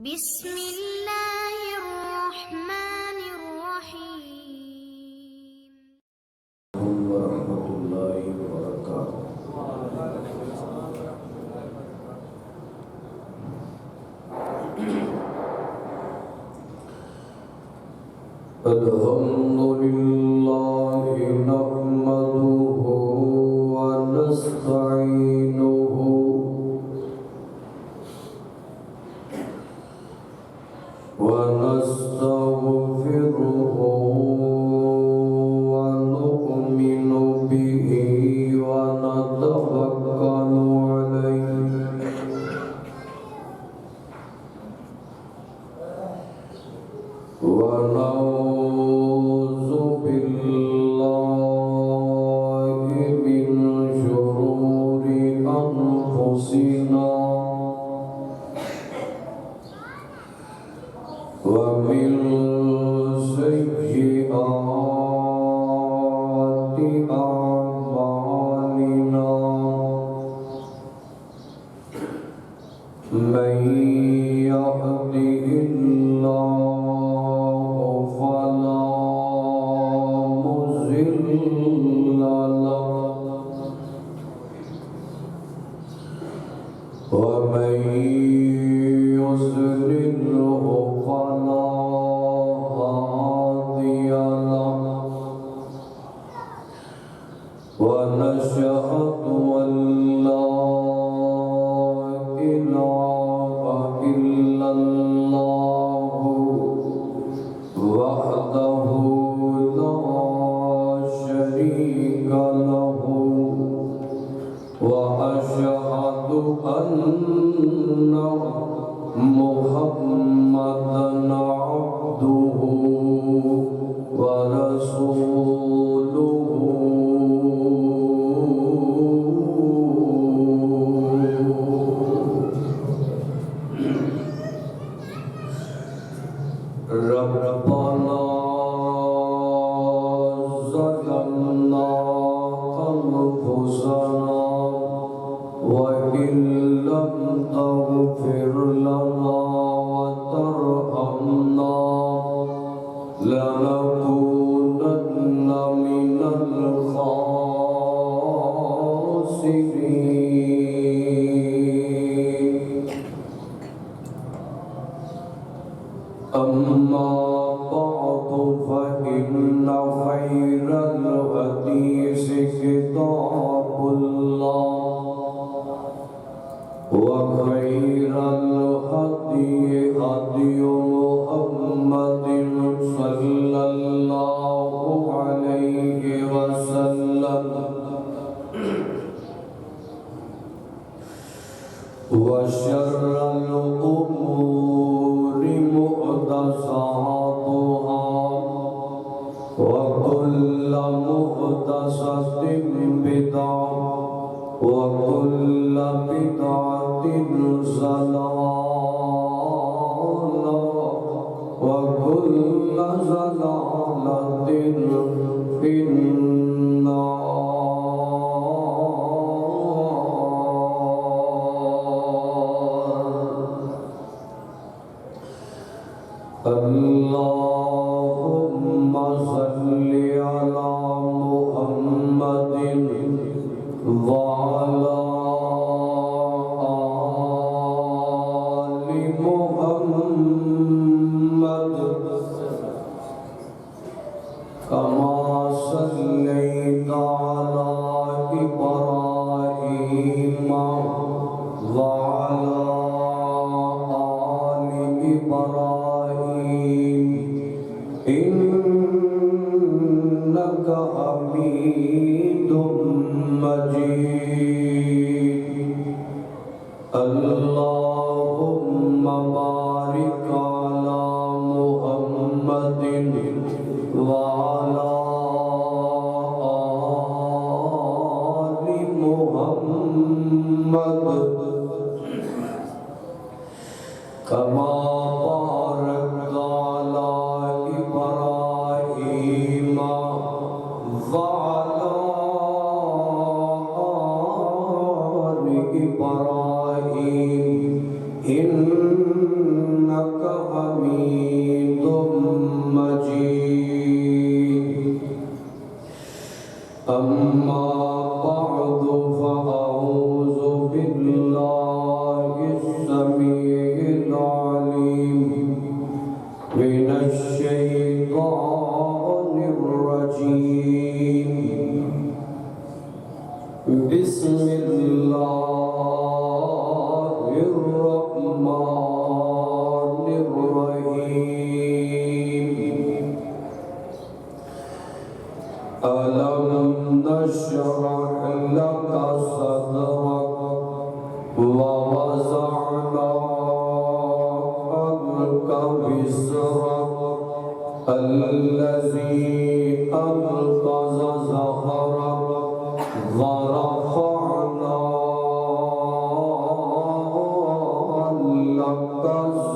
بسم الله الرحمن الرحيم. ورحمة الله وبركاته. الحمد لله نحمده ونستعينه ونستغفره ونؤمن به ونتوكل عليه ونعوذ بالله من شرور أنفسنا ومن سيئات أعمالنا من يهده الله فلا مضل له ومن يضلله فلا هادي له ونشهد أن لا إله إلا الله وحده لا شريك له وأشهد أن محمدًا عبده ورسوله ربنا ظلمنا أنفسنا وإن لم تغفر لنا وترحمنا لنكونن من الخاسرين. أما بعد فإن خير الحديث كتاب الله وخير الهدي هدي محمد صلى الله عليه وسلم وشر الأمور محدثاتها وكل محدثة بدعة وكل بدعة ضلالة وكل ضلالة في النار. اللهم صل على محمد وعلى آل محمد كما صليت على إبراهيم وعلى آل إبراهيم إنك حميد مجيد. اللهم بارك على محمد وعلى آل محمد كما باركت على إبراهيم وعلى آل إبراهيم إنك ألم نشرح لك صدرك ووضعنا عنك وزرك الذي أنقض ظهرك ورفعنا لك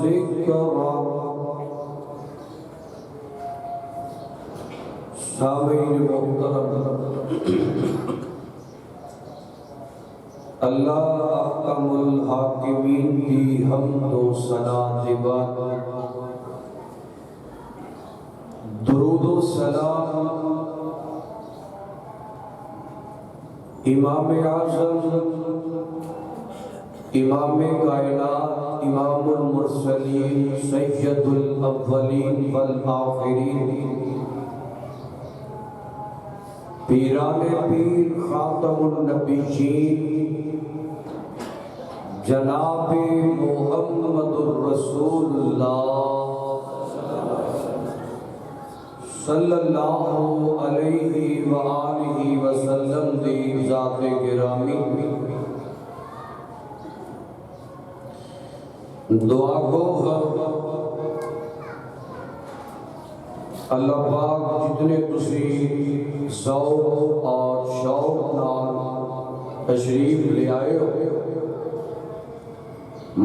ذكرك. سامعین محترم، اللہ احکم الحاکمین کی حمد و ثنا کے بعد درود و سلام امام اعظم، امام کائنات، امام المرسلین، سید الاولین والآخرین، پیران پیر، خاتم النبیین، جناب محمد الرسول اللہ صلی اللہ علیہ وآلہ وسلم دی ذات گرامی، دعا گو اللہ پاک جتنے تسی ذوق اور شوق نال تشریف لے آئے ہو،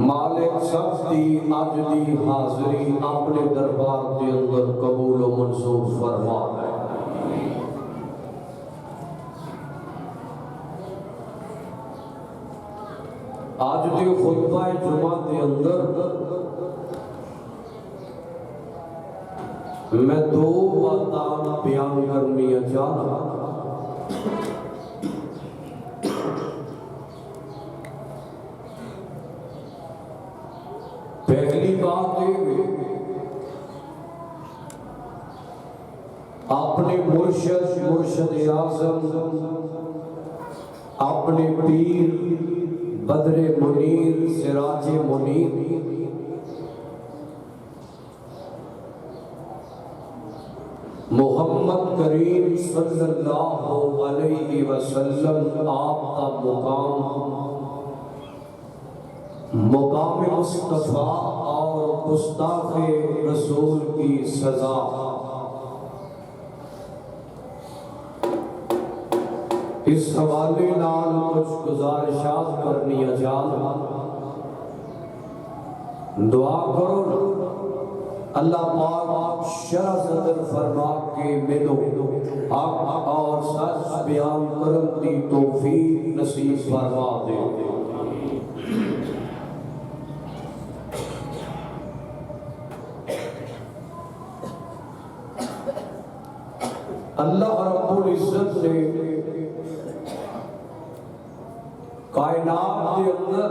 مالک سب دی اج دی حاضری اپنے دربار کے اندر قبول و منظور فرما ہے۔ آج دی خطبہ جمعہ کے اندر میں دو باتاں بیان کرنی چاہتا ہوں۔ پہلی بات یہ اپنے مرشد اعظم، اپنے پیر بدر منیر، سراج منیر، محمد کریم صلی اللہ علیہ وسلم آپ کا مقام مصطفیٰ اور گستاخ رسول کی سزا۔ اس حوالے نال کچھ گزارشات کرنی چاہتا، دعا کرو اللہ پاک شرح صدر فرما کے میرے حق اور سچ بیان کرن دی توفیق نصیب فرما دے۔ اللہ رب العزت نے کائنات کے اندر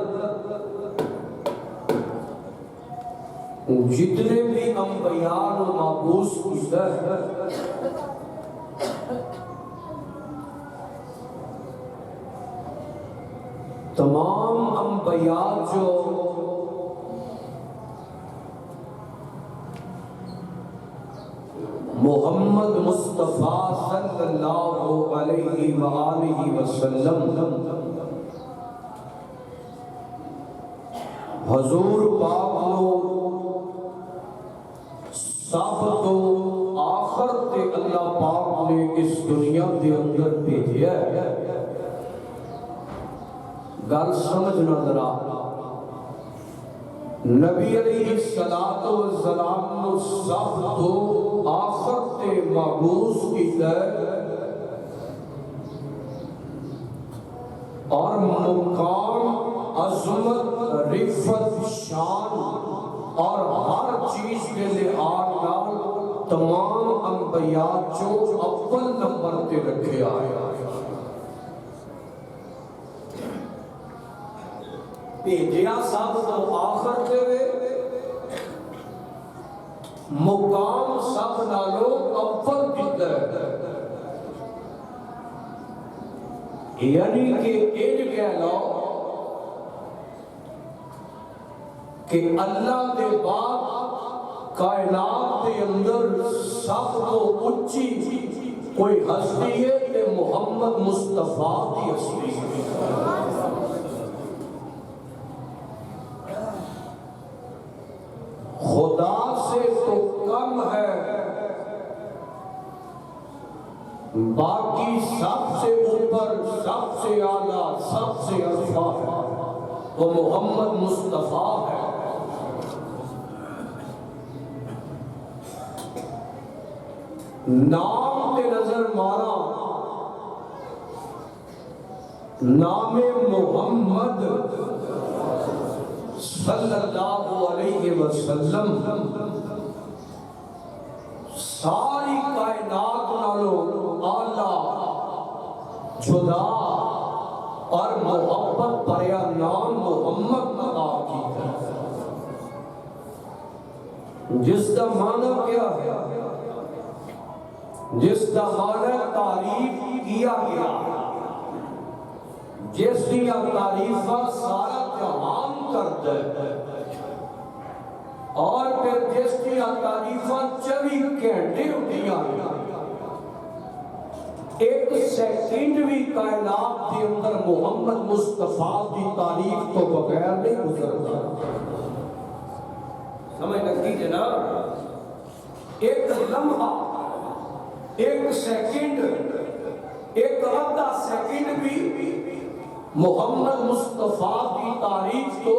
جتنے بھی انبیاء و مبعوث کیتا ہے، تمام انبیاء جو محمد مصطفیٰ صلی اللہ علیہ وآلہ وسلم حضور پاک نو سب تو آخر تے اللہ پاک نے اس دنیا کے اندر بھیجا ہے۔ گل سمجھنا ذرا، نبی علیہ السلام نو سب تو آخر تے مبعوث کیتا ہے، اور مقام، عظمت، رفت، شان اور ہر چیز کے لحاظ نال تمام انبیاء جو اول نمبر تے رکھے آئے، بھیجیا سب تو آخر تے مقام سب نالو اول دیتا ہے، یعنی کہ ایک کہہ لو کہ اللہ دے بعد کائنات دے اندر سب کو اچھی کوئی ہستی ہے کہ محمد مصطفیٰ کی ہستی ہے. خدا سے تو کم ہے، باقی سب سے اوپر، سب سے اعلیٰ، سب سے ارفع ہے، وہ محمد مصطفیٰ ہے. نام کے نظر مارا، نام محمد صلی اللہ علیہ وسلم ساری کائنات نالوں اعلیٰ، جدا اور محبت بھریا نام محمد عطا کیتا ہے، جس کا معنی کیا ہے؟ جس کا معنی تعریف کیا گیا، جس دیا تعریف سارا جہان کرتا ہے، اور پھر جس دیا تعریف 24 گھنٹے ہوتیاں، ایک سیکنڈ بھی کائنات کے اندر محمد مصطفیٰ کی تعریف تو بغیر نہیں گزرتا. سمجھ لگتی جناب؟ ایک لمحہ، ایک سیکنڈ، ایک آدھا سیکنڈ بھی محمد مصطفیٰ کی تعریف تو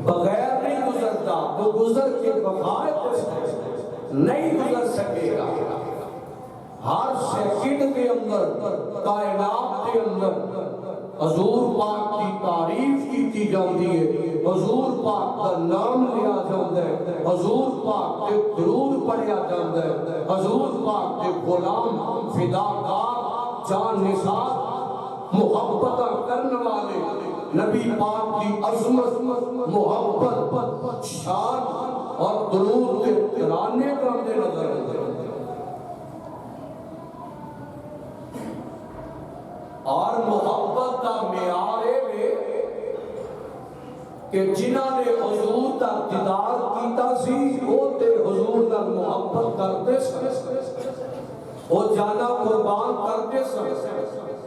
بغیر نہیں گزرتا. وہ گزر کے بغیر نہیں گزر سکے گا. ہر سیکنڈ کے اندر، کائنات کے اندر حضور پاک کی تعریف کی جاتی ہے، حضور پاک کا نام لیا جاتا ہے، حضور پاک کے درود پڑھیا جاتا ہے، حضور پاک کے غلام، فداکار، جان نثار، محبت کرنے والے نبی پاک کی عظمت، محبت، شان اور درود کے ترانے کرتے نظر آتے ہیں. اور محبت کا معیار ہے کہ جنہاں نے حضور کا دیدار کیتا سی، وہ تے حضور کا محبت کرتے سن، وہ جانا قربان کرتے سن.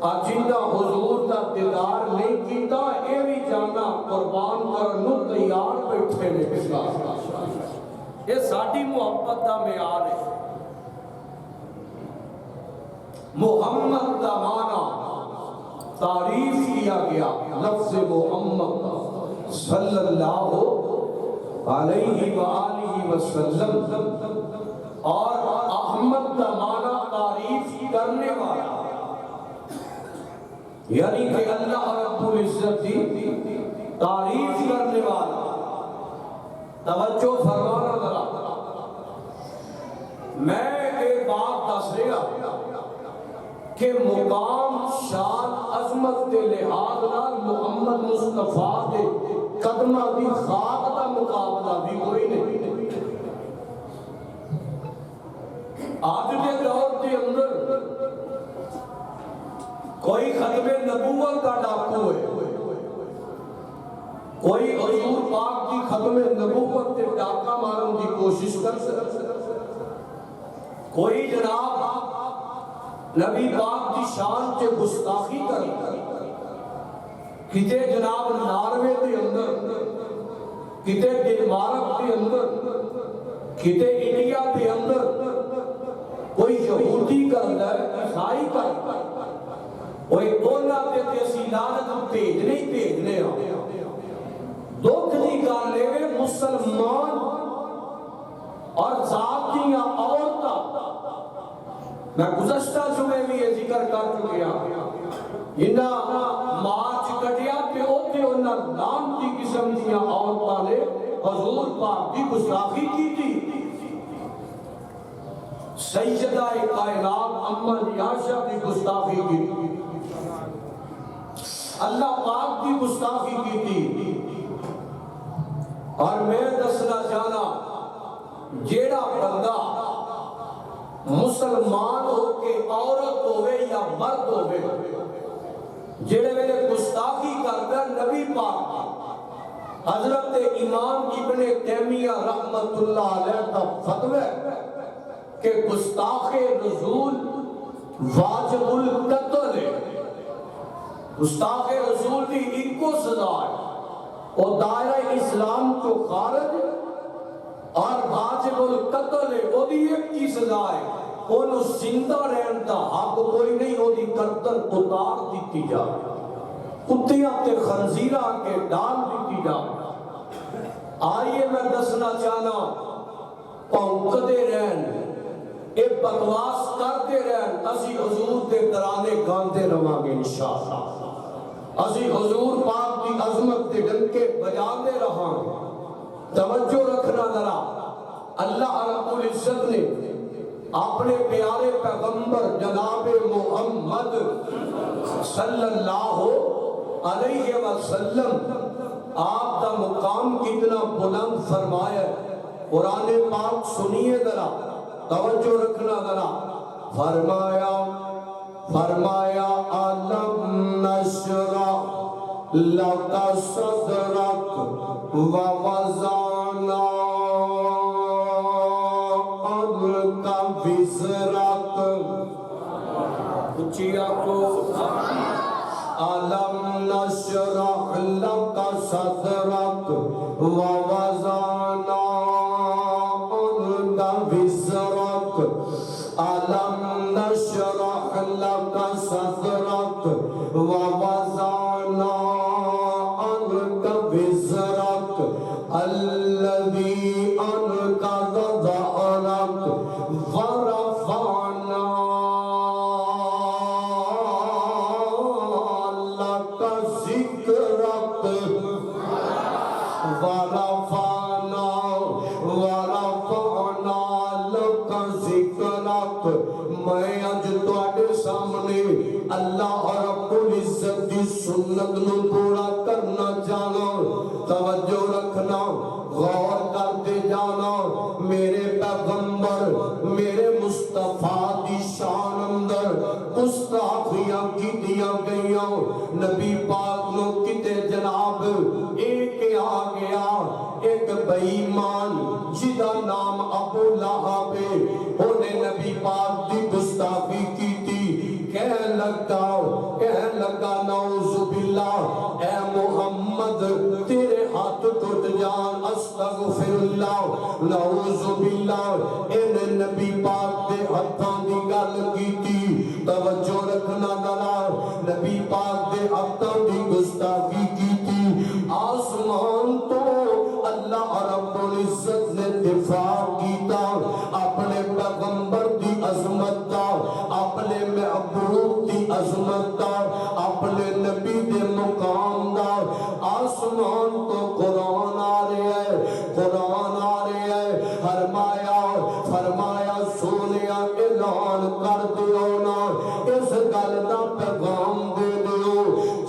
اور جنہاں حضور کا دیدار نہیں کیتا، یہ بھی جانا قربان کرنو تیار بیٹھے نے. یہ ساری محبت کا معیار ہے. محمد کا معنی تعریف کیا گیا، لفظ محمد صلی اللہ علیہ وآلہ وسلم، اور احمد کا معنی تعریف کرنے والا، یعنی کہ اللہ رب العزت کی تعریف کرنے والا. توجہ فرمانا ذرا، میں ایک بات دس رہا کہ مقام، شان، عظمت کے لحاظ نال محمد مصطفیٰ کے قدمہ دی خاک کا مقابلہ بھی کوئی نہیں. آج کے دور کے اندر کوئی ختم نبوت کا ڈاکو ہے، کوئی حضور پاک کی ختم نبوت کے ڈاکہ مارن کی کوشش کر سکتا، کوئی جناب نبی پاک کی شان کے گستاخی کر، کتے جناب ناروے کے اندر، کتے ڈنمارک کے اندر، کتے انڈیا کے اندر کوئی یہودی کرتا ہے، عیسائی کرتا ہے، کوئی اونا کے تیسی لعنت بھیجنے ہی بھیجنے ہیں. دکھ نہیں کر لے گے مسلمان اور ذاتیاں عورتاں. میں گزشتہ جمعے بھی یہ ذکر کر چکیا، انہاں مارچ کٹیا کہ اوتے انہاں لعنتی قسم دیاں عورتاں نے حضور پاک کی گستاخی کی تھی. سیدہ کائنات اما عائشہ کی گستاخی کی تھی، اللہ پاک کی گستاخی کی تھی. اور میں دسنا چاہنا، جیڑا بندہ مسلمان ہو کے عورت ہوئے یا مرد ہوئے، جڑے میرے گستاخی کرتا نبی پاک، حضرت امام ابن تیمیہ رحمت اللہ علیہ کا فتوی کہ گستاخ رسول واجب القتل ہے، گستاخ رسول دی ایک کو سزا ہے، اور دائرہ اسلام کو خارج اور واجب القتل ہے، وہ دی ایک کی سزا ہے، انہوں زندہ رہن دا حق کوئی نہیں، وہ دی گردن اتار دیتی جا، کتیاں تے خنزیرہ کے ڈال دیتی جا۔ آئیے میں دسنا چاہنا، پونکتے رہن، ایک بکواس کرتے رہن، اسی حضور دے ترانے گاندے رواں گے انشاءاللہ، اسی حضور پاک دی عظمت دے ڈنکے بجاندے رہاں گے۔ توجہ رکھنا ذرا، اللہ رب العزت نے اپنے پیارے پیغمبر جناب محمد صلی اللہ علیہ وسلم آپ دا مقام کتنا بلند فرمایا ہے۔ قرآن پاک سنیے ذرا، توجہ رکھنا ذرا، فرمایا أَلَمْ نَشْرَحْ لَكَ صَدْرَكَ وَوَضَعْنَا عَنْكَ وِزْرَكَ، اچھی آپ کو أَلَمْ نَشْرَحْ لَكَ صَدْرَكَ وَوَضَعْنَا عَنْكَ وِزْرَكَ، أَلَمْ نَشْرَحْ لَكَ صَدْرَكَ وَوَضَعْنَا عَنْكَ وِزْرَكَ الَّذِي أَنْقَضَ ظَهْرَكَ وَرَفَعْنَا لَكَ ذِكْرَكَ وَرَفَعْنَا لَكَ ذِكْرَكَ۔ میں اج تواڈے سامنے اللہ رب العزت دی سنت نو پورا کرنا چاہنا، توجہ رکھنا، غور کرتے جانا۔ میرے پیغمبر میرے مصطفیٰ دی شان اندر گستاخیاں کیتیاں گئیاں، نبی پاک نو کتے جناب ایک آ گیا، ایک بے ایمان جدا نام ابو لہب ہے، انہیں نبی پاک دی گستاخی کی تھی، کہنے لگا نعوذ باللہ اے محمد تیرے ہاتھ ٹوٹ جان، استغفر اللہ، نعوذ باللہ، انہیں نبی پاک دے ہتھاں دی گل کی تھی، توجہ رکھنا ذرا، نبی پاک دے ہتھاں دی گستاخی کی تھی۔ آسمان تو اللہ رب العزت نے دفاع کیتا اپنے پیغمبر دی عظمت دا، اپنے محبوب دی عظمت دا، اپنے نبی دے مقام دا۔ آسمان تو قرآن آ رہے ہے، قرآن آ رہے ہے، فرمایا سونیا اعلان کر دیو نا، اس گل دا پیغام دے دیو،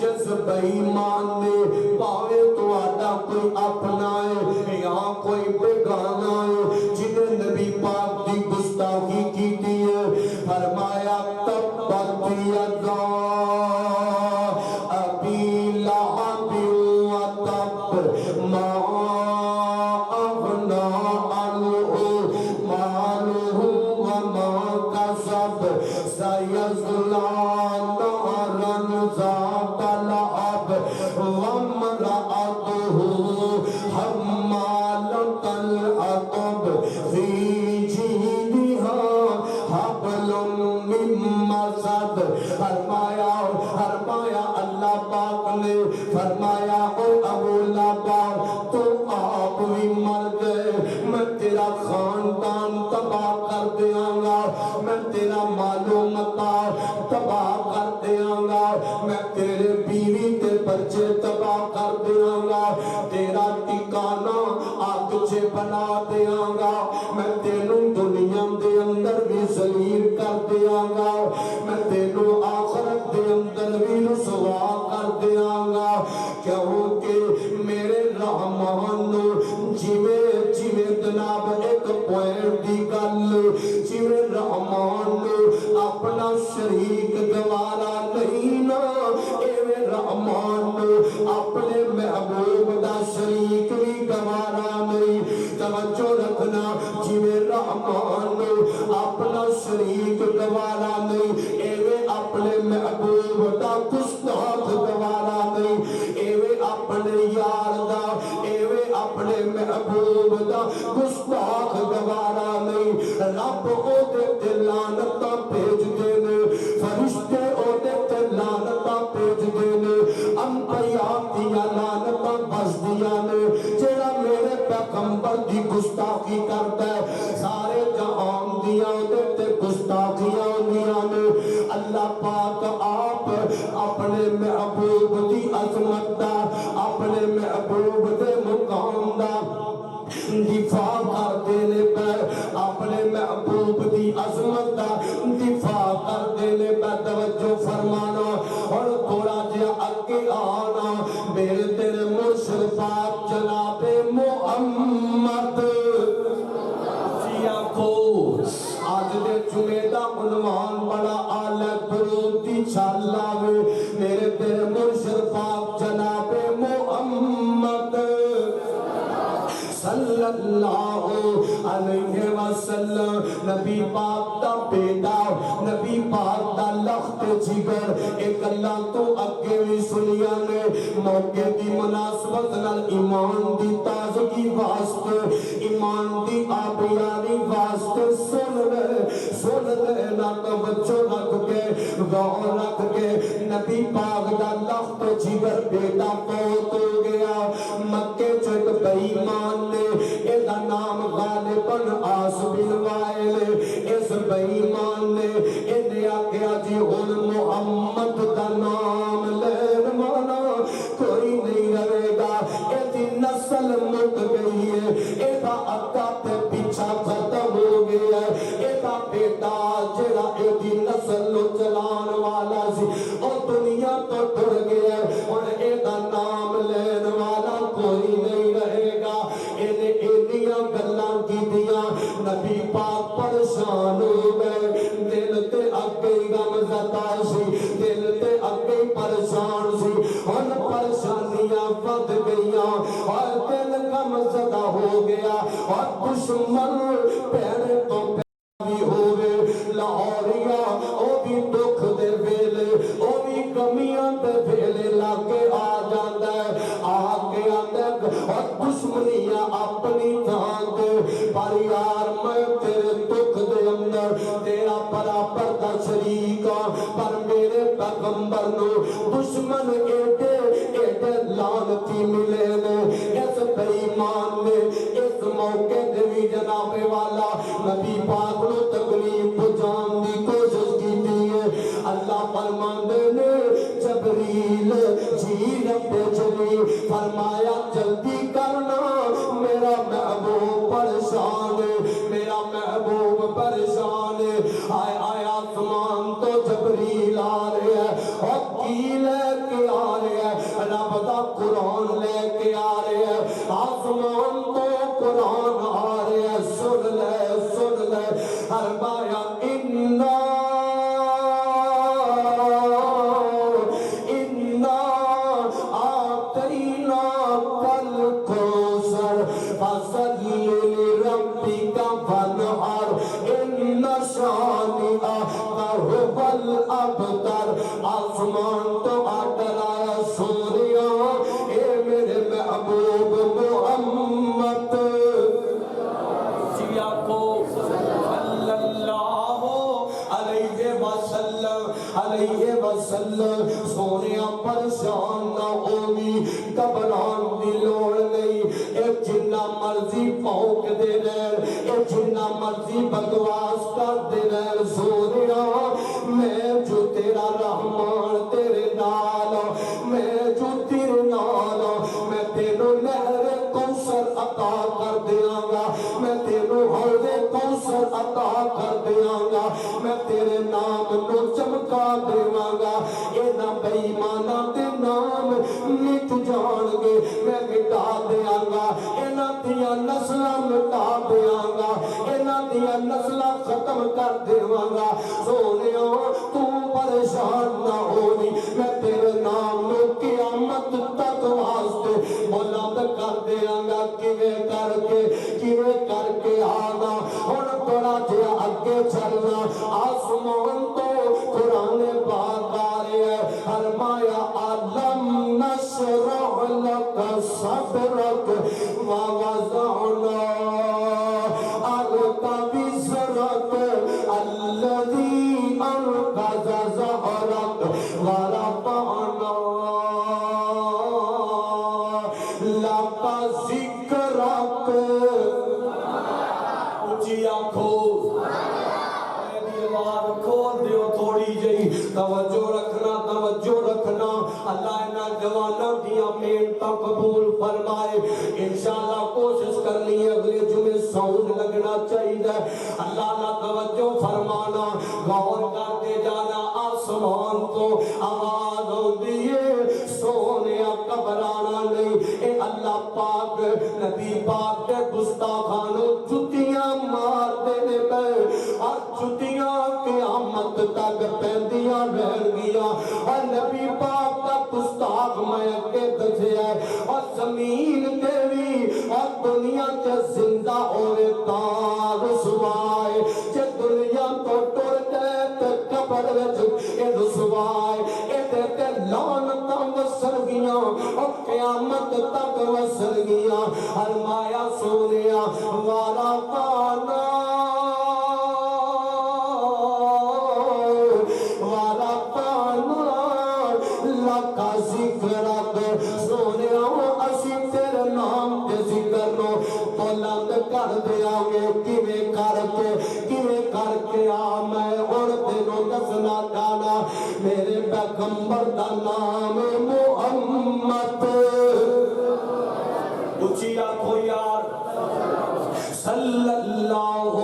جس بے ایمان نے پاوے تو آدھا کوئی اپنا ہے یا کوئی بیگانہ ہے، جنہیں نبی پاک دی گستاخی کی دی ہے، فرمایا تبت یدا ابی لہب وتب ما اغنی عنہ مالہ وما کسب سیصلی نارا ذات لہب وامرأتہ حمالۃ الحطب فی جیدہا حبل من مسد۔ فرمایا اللہ پاک نے فرمایا او ابو لہب تو آپ بھی مر گئے، میں تیرا خاندان تباہ کر دیاں گا، میں تیرا مال و متاع تباہ کر دیاں گا، میں تیرے بیوی تے بچے تباہ کر دیاں گا، تیرا ٹھکانہ آگ سے بنا دیاں گا، میں تینوں دنیا دے اندر بھی ذلیل کر دیاں گا، میں تینوں آخرت دے اندر بھی رسوا کر دیاں گا، کیونکہ میرے رحمان جیویں جناب ایک پوائنٹ دی گل، جیویں رحمان اپنا شریک گوارا نہیں نا، ایویں رحمان اپنے محبوب دا شریک بھی گوارا نہیں۔ توجہ رکھنا، جیویں رحمان اپنا شریک گوارا نہیں، محبوب دا گستاخ گوارا نہیں رب او دے تے لعنتاں بھیج دے فرشتے او دے تے لعنتاں بھیج دے انبیاء دیا لعنتاں بس دیا نے جڑا میرے پیغمبر دی گستاخی کرتا ہے سارے جہان دیا او دے تے گستاخیاں ہوندیاں نے اللہ پاک آپ اپنے محبوب دی عظمت دا اپنے محبوب دے مقام دا دفاع کر دینے پر اپنے محبوب دی عظمت دا دفاع کر دینے پر توجہ فرمانا اور تھوڑا جہا اگے آنا میرے تیرے مرشد پاک جناب محمد کو آج دے جمعہ دا عنوان بڑا آلہ درود دی چھالا میں میرے تیرے مرشد پاک جناب محمد صلی اللہ علیہ وسلم نبی پاک دا بیٹا نبی پاک دا لخت جگر ایک اللہ تو اگے بھی سنیا نے موقع دی مناسبت نال ایمان دی تازگی واسطے ایمان دی آبیانی واسطے سن لے نا توجہ رکھ کے غور رکھ کے نبی پاک دا لخت جگر بیٹا فوت ہو گیا مکے چ ایک بے ایمان نے ایدہ نام غالباً آس بن وائل اس بے ایمان نے انہیں آگیا جی ہن محمد دا نام لین مانا کوئی نہیں رہے گا ایدی نسل مٹ گئی ہے ایدہ اکا تے پیچھا ختم ہو گیا ہے ایدہ بیٹا جڑا ایدی نسل نو چلان والا سی اور دنیا تو ٹر گیا ہے اور ایدہ نام لین والا کوئی نہیں رہے گا انہیں ایدیاں گلاں کی دیا نبی پاک پریشان ہو گئے دل تے اگے غم زدہ سی دل تے اگے پریشان سی ان پریشانیاں ود گئیاں اور دل غم زدہ ہو گیا اور دشمن پیرے تو بھی ہوئے لاہوریا او بھی دکھ دے ویلے او بھی کمیاں دے ویلے لاگے آ جاندہ ہے آگے آندہ اور دشمنیاں اپنی تھان دے پر یار میں تیرے دکھ دے اندر تیرا برابر دا شریکا پر میرے پیغمبر نو دشمن ایڈے ایڈے لعنتی ملے نے اس بے ایمان نے اس موقع دے بھی جناب والا نبی پاک نو تکلیف پہنچان دی کوشش کی ہے اللہ فرماندے نے جبریل جی رب چلی فرمایا جلدی کرنا میرا محبوب پریشان ہے میرا محبوب پریشان ہے آئے آئے آسمان تو جبریل آ رہے ہیں اور کی لے کے آ رہے ہیں رب دا قرآن لے کے آ رہے ہیں آسمان تو قرآن آ رہے ہیں سن لے فرمایا آسمان تو آٹر آیا سوریا اے میرے محبوب محمد جیا کو صلی اللہ علیہ وسلم سونیا پریشان نہ ہوگی گھبران دی لوڑ نہیں ایک جنہ مرضی پھونک دے رہے ایک جنہ مرضی بکواس کر دے رہے سونیا میں جو تیرا رحمان تیرے نال میں جو تیرے نال میں تینوں نہر کوثر عطا کر دیاں گا میں تینوں حوض کوثر عطا کر دیاں گا میں تیرے نام نو چمکا دیواں گا اینا بے ایمانہ دے نام مٹ جان گے میں مٹا دیاں گا اینا دیا نسلہ مٹا دیاں گا اینا دیا نسلہ ختم کر دیواں گا سونیو تو پریشان نہ ہونی میں تیرے نام نو قیامت تک واسطے بلند کر دیاں گا کیویں کر کے آنا اور تھوڑا جہا اگے چلنا آسمان تو قرآن پاک آ رہے ہیں فرمایا علم نشرح لک صدرک ووضعنا آنکھو آواز کھول دیو تھوڑی جئی توجہ رکھنا اللہ انہاں جواناں دیاں محنتاں قبول فرمائے انشاءاللہ کوشش کرنی ہے اگلے جمعے ساؤنڈ لگنا چاہیے اللہ نہ توجہ فرمانا غور کر کے جانا آسمان تو آواز ہوتی ہے سونیا گھبرانا نہیں اے اللہ پاک نبی پاک کے گستاخانوں جتیاں مار دینے پہ اور جتیاں قیامت تک پہندیاں رہ گیا اور نبی پاک کا گستاخ میں کے دجھے اور زمین تے بھی اور دنیا کے زندہ ہوئے تار رسوائے جے دنیا تو ٹر گئے تے قبر وچ اے رسوائے اے تے لعنتاں وسر گیاں اور قیامت تک وسر گیاں فرمایا سونیا وارا پانا کا ذکر کر سونے اسی تیرے نام کے ذکر نو بلند کر دیا گے کیویں کر کے آ میں اور تینوں دسنا چاہنا میرے پیغمبر دا نام محمد اچھی آنکھو یار صلی اللہ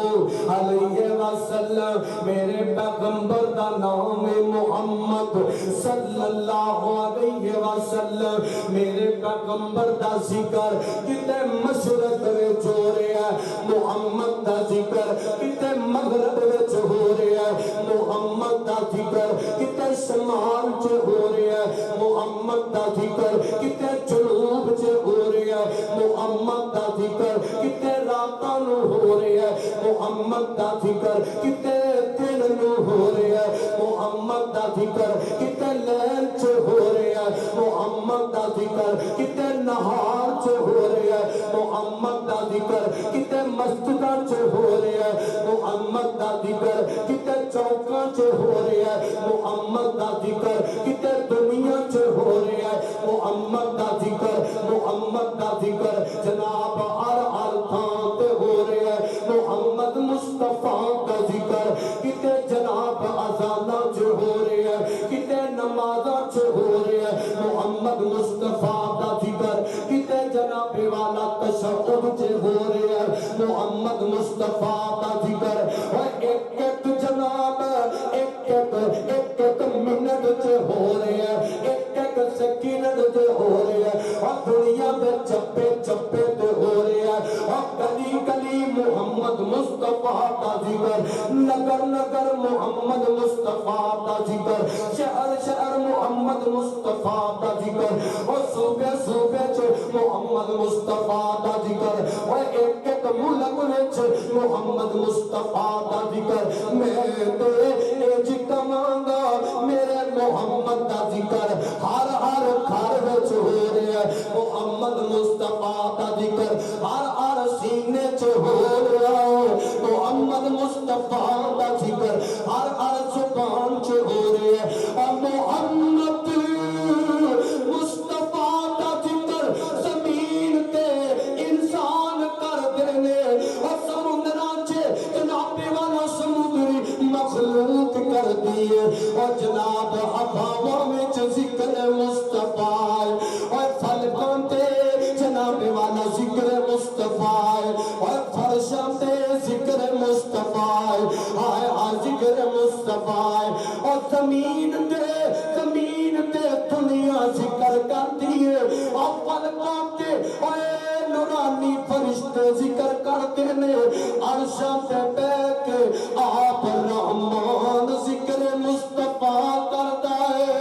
علیہ وسلم میرے پیغمبر دا نام محمد صلی اللہ علیہ وسلم میرے پیغمبر دا ذکر کتے مشرق وچ ہو رہا ہے محمد دا ذکر کتے مغرب وچ ہو رہا ہے محمد دا ذکر کتے شمال وچ ہو رہا ہے محمد دا ذکر کتے جنوب وچ ہو رہا ہے محمد دا ذکر کتے راتاں نو ہو رہا ہے محمد دا ذکر کتے دن نو ہو رہا ہے محمد دا ذکر کتے لیل چ ہو رہا ہے محمد دا ذکر کتے نہار چ ہو رہا ہے محمد دا ذکر کتے مسجداں چ ہو رہا ہے محمد دا ذکر کتے چوکاں چ ہو رہا ہے محمد دا ذکر کتے دنیا چ ہو رہا ہے محمد دا ذکر محمد دا ذکر جناب ہر تھان تے ہو رہا ہے محمد مصطفیٰ کا ذکر کتے جناب اذاناں چ ہو رہا ہے کتے نمازاں چ ہو رہا ہے محمد مصطفیٰ کا ذکر کتے جناب والا تشہد چ ہو رہا ہے محمد مصطفیٰ کا ذکر اور ایک ایک جناب ایک منٹ چ ہو رہا ہے ایک ایک سیکنڈ چ ہو رہا ہے اور دنیا میں چپے چپے تے ہو رہا ہے اور گلی گلی محمد مصطفیٰ کا ذکر نگر نگر محمد مصطفیٰ کا ذکر شہر شہر محمد مصطفیٰ کا ذکر اور صوبے صوبے چ محمد مصطفیٰ کا ذکر اور ایک ایک ملک وچ محمد مصطفیٰ کا ذکر میں تے جی کمانگا میرے محمد کا ذکر ہر ہر گھر وچ ہو رہا ہے محمد مصطفیٰ کا ذکر ہر ہر سینے چ ہو رہا ہے محمد مصطفیٰ کا ذکر ہر ہر زبان چ ہو رہا ہے اور محمد مصطفیٰ کا ذکر زمین تے انسان کر دینے اور سمندراں چ جناب والا سمندری مخلوق کر دیے اور جناب ہواواں وچ ذکر مصطفیٰ اور فلکاں تے جناب والا ذکر مصطفیٰ اور فرشاں تے ذکر مصطفیٰ ہائے ہائے ذکر مصطفیٰ اور زمین تے دنیا ذکر کرتی ہے اور فلکاں تے اے نورانی فرشتے ذکر کرتے نے عرشاں تے بیٹھ کے آپ رحمان ذکر مصطفیٰ کرتا ہے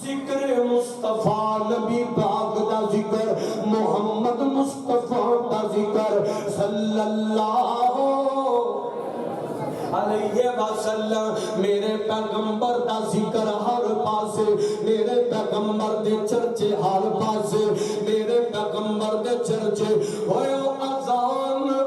ذکر مصطفیٰ نبی پاک دا ذکر محمد مصطفیٰ دا ذکر صلی اللہ علیہ وسلم میرے پیغمبر دا ذکر ہر پاسے میرے پیغمبر دے چرچے ہر پاسے میرے پیغمبر دے چرچے ہوئے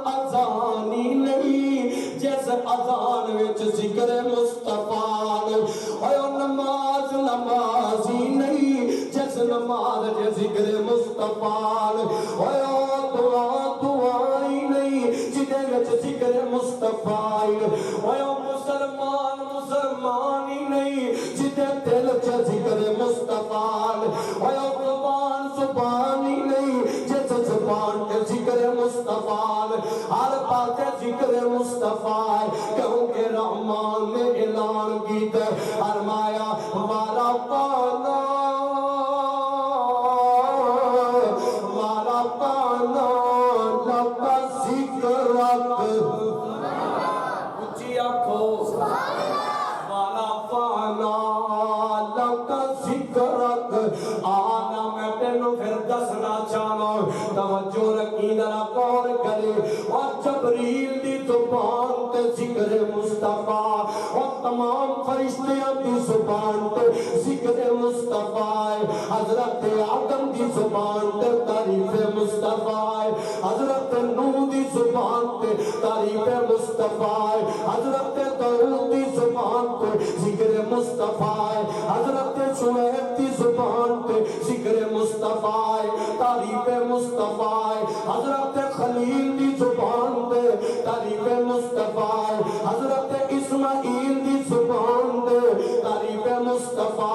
اذان ہی نہیں جیسے اذان وچ ذکر مصطفیٰ ہوئے نماز ہی نہیں جیسے نماز جے ذکر مصطفیٰ ہوئے دعا ہی نہیں مصطفی اوے مسلمان مسلمان ہی نہیں جدے دل چ ذکر مصطفی اوے زبان زبان ہی نہیں جس زبان تے ذکر مصطفی ہر پاس ذکر مصطفی کیونکہ رحمان نے اعلان کیتا فرمایا ہمارا پانا لکا ذکرک اچھی آنکھو والا پانا لکا ذکرک آنا میں تینوں پھر دسنا چاہنا توجہ رکھی ذرا غور کرے اور جبریل دی زبان تے ذکر مصطفیٰ اور تمام فرشتیاں دی زبان تے ذکر مصطفیٰ حضرت آدم دی زبان تے تعریف مصطفیٰ حضرت نوح دی زبان تے تعریف مصطفیٰ حضرت داؤد دی زبان تے ذکر مصطفیٰ حضرت شعیب دی زبان تے ذکر مصطفیٰ تعریف مصطفیٰ حضرت خلیل دی زبان تے تعریف مصطفیٰ حضرت اسماعیل دی زبان تے تعریف مصطفیٰ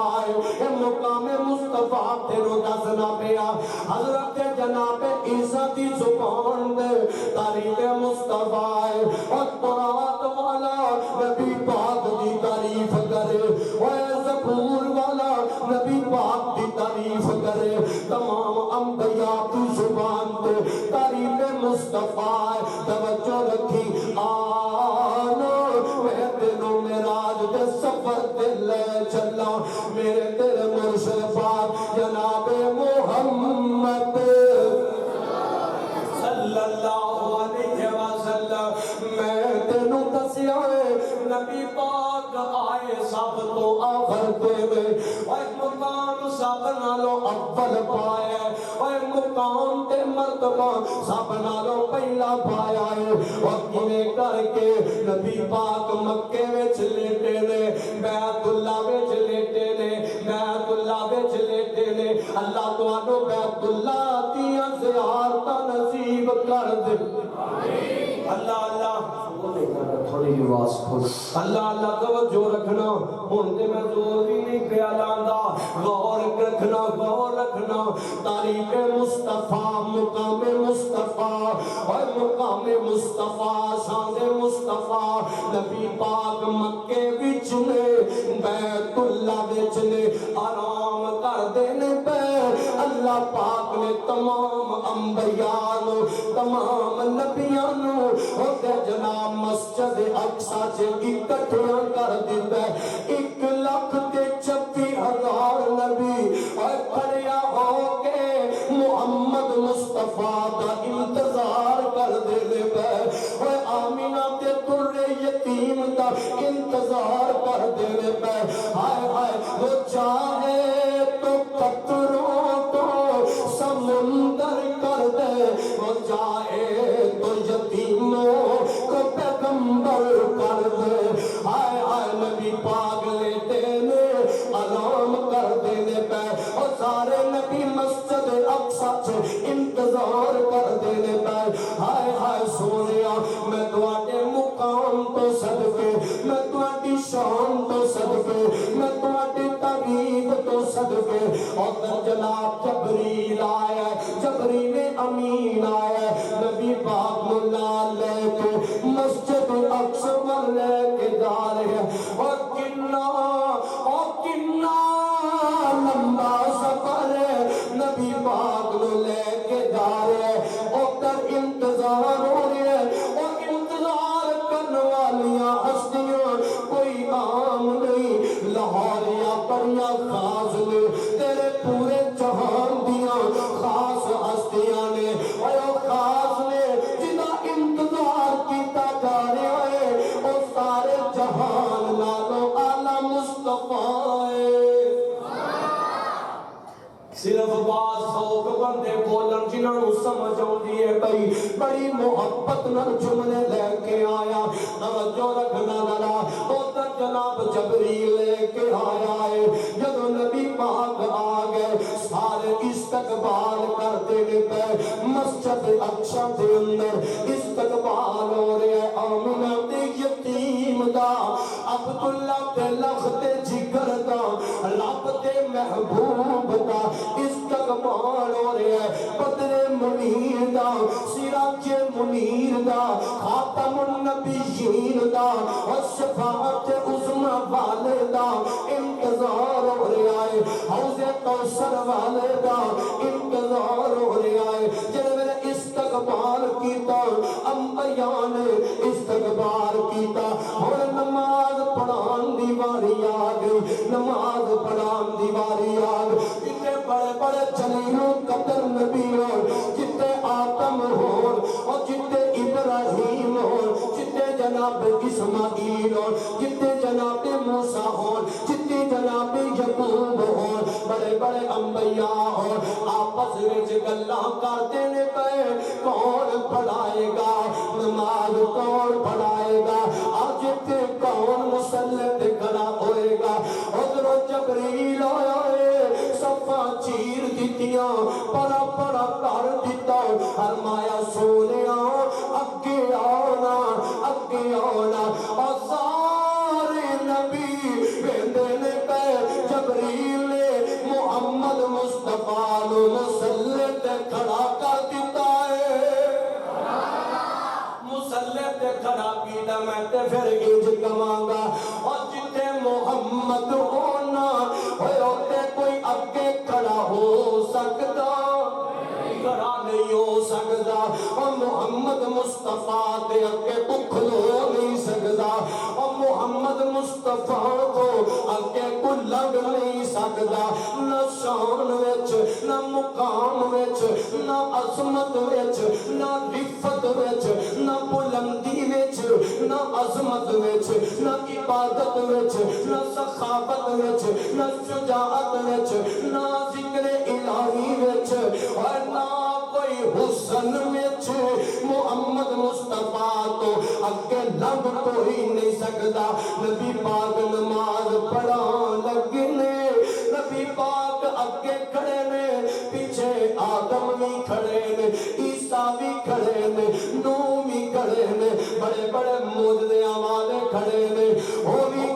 اے مقام مصطفیٰ تیرو دسنا پیا حضرت جناب عیسیٰ دی زبان تے تعریف مصطفیٰ اور قرآن والا نبی پاک دی تعریف کرے اور زبور والا نبی پاک دی تعریف کرے تمام انبیاء کی زبان تے تعریف مصطفیٰ توجہ رکھی آنا میں تینوں معراج دے سفر تے لے چلا میرے تیرے مرشد پاک جناب محمد صلی اللہ علیہ وسلم میں تینوں دسیا نبی پاک آئے سب تو آخر دے میں اور مقام سب نالوں اول پایا اور مقام تے مرتبہ سب نالوں پہلا پایا ہے اور کنے کر کے نبی پاک مکے وچ لیٹے نے بیت اللہ وچ لیٹے نے بیت اللہ وچ لیٹے نے اللہ تانوں بیت اللہ دیاں زیارتاں نصیب کر دے اللہ اللہ تھوڑی آواز کھول اللہ اللہ توجہ رکھنا ہن تے میں زور بھی نہیں پیا لاندا غور رکھنا تعریف مصطفیٰ مقام مصطفیٰ اور مقام مصطفیٰ شان مصطفیٰ نبی پاک مکے وچ نے بیت اللہ وچ نے آرام کر دینے پہ اللہ پاک نے تمام انبیاء نو تمام نبیاں نو ہوتے جناب مسجد اقصی سے اکٹھیاں کر دیتا ہے 1,26,000 نبی اور کھڑیا ہو کے محمد مصطفیٰ کا انتظار کر دینے پہ اور آمینہ تے تر یتیم کا انتظار کر دینے پہ ہائے ہائے وہ چاہے تو قطروں کو سمندر کر دے وہ چاہے تو یتیموں کو پیغمبر کر دے ہائے ہائے نبی پاک لیتے نے آرام کر دینے پہ اور سارے نبی مسجد اقصی سے انتظار کر دینے پہ ہائے ہائے سونیا میں تواڈے مقام تو صدقے میں تواڈی شان تو صدقے میں تواڈی تعریف تو صدقے اور جناب جبریل آیا جبریل امین آیا نبی پاک کو نال لے کے مسجد اقصی میں لے کے جا رہے ہیں اور کنا لمبا سفر ہے نبی پاک کو لے کے جا رہے ہیں اور در انتظار ہو رہے ہیں اور انتظار کرنے والیاں ہستیاں کوئی عام نہیں لاہوریاں پریاں خاص نے تیرے پورے جہان دیاں خاص ہستیاں نے اور خاص نے جنہاں انتظار کیتا جا رہا ہے اور سارے جہان نالوں اعلیٰ مصطفیٰ ہے صرف بعض سوک بندے بولن جنہاں نو سمجھ آؤندی ہے بھئی بڑی محبت نال جملے لے کے آیا توجہ رکھنا ذرا اوتر جناب جبریل لے کے آیا ہے جب نبی پاک آ گئے سارے استقبال کرتے پہ مسجد اقصی کے اندر استقبال ہو رہے ہیں آمینہ بچے منیر دا خاتم النبیین دا اور شفاعت عظمی والے دا انتظار ہو رہا ہے حوض کوثر والے دا انتظار ہو رہا ہے جنہیں میں نے استقبال کیتا انبیاء نے استقبال کیتا اور نماز پڑھان دی واری آ گئی نماز پڑھان دی واری آ گئی جتنے بڑے بڑے جلیل و قدر نبی ہوں جتنے آدم ہوں اور جتنے ابراہیم ہوں جتنے جناب اسماعیل ہوں جتنے جناب موسیٰ ہوں جتنے جناب یعقوب ہوں بڑے بڑے انبیاء ہوں آپس وچ گلاں کرتے نے پے کون پڑھائے گا نماز کون پڑھائے گا آج تے کون مصلی تے کھڑا ہوئے گا ادھر جبریل آیا ہے صفا چیر دیتیاں پڑا پڑا کر دیتا فرمایا سونیا اگے آنا اور سارے نبی ویندے نے پہ جبریل نے محمد مصطفیٰ نو مصلی تے کھڑا کر دیتا ہے مصلی تے کھڑا کیتا میں تے پھر انج کمانگا اور جتے محمد ہونا ہوتے کوئی اگے کھڑا ہو سکتا کھڑا نہیں ہو سکتا اور محمد مصطفیٰ دے اگے بکھلو نہیں سکتا اور محمد مصطفیٰ کو اگے کو لگ نہیں سکتا نہ شان وچ نہ مقام وچ نہ عظمت وچ نہ رفت وچ نہ بلندی وچ نہ عظمت وچ نہ عبادت وچ نہ سخاوت وچ نہ شجاعت وچ نہ ذکر الہی وچ اور نہ کوئی حسن وچ محمد مصطفیٰ تو اگے لگ تو ہی نہیں سکتا نبی پاک نماز پڑھان لگنے نبی پاک اگے کھڑے نے پیچھے آدم بھی کھڑے نے عیسیٰ بھی کھڑے نے نوح بھی کھڑے نے بڑے بڑے معجزے والے کھڑے نے وہ بھی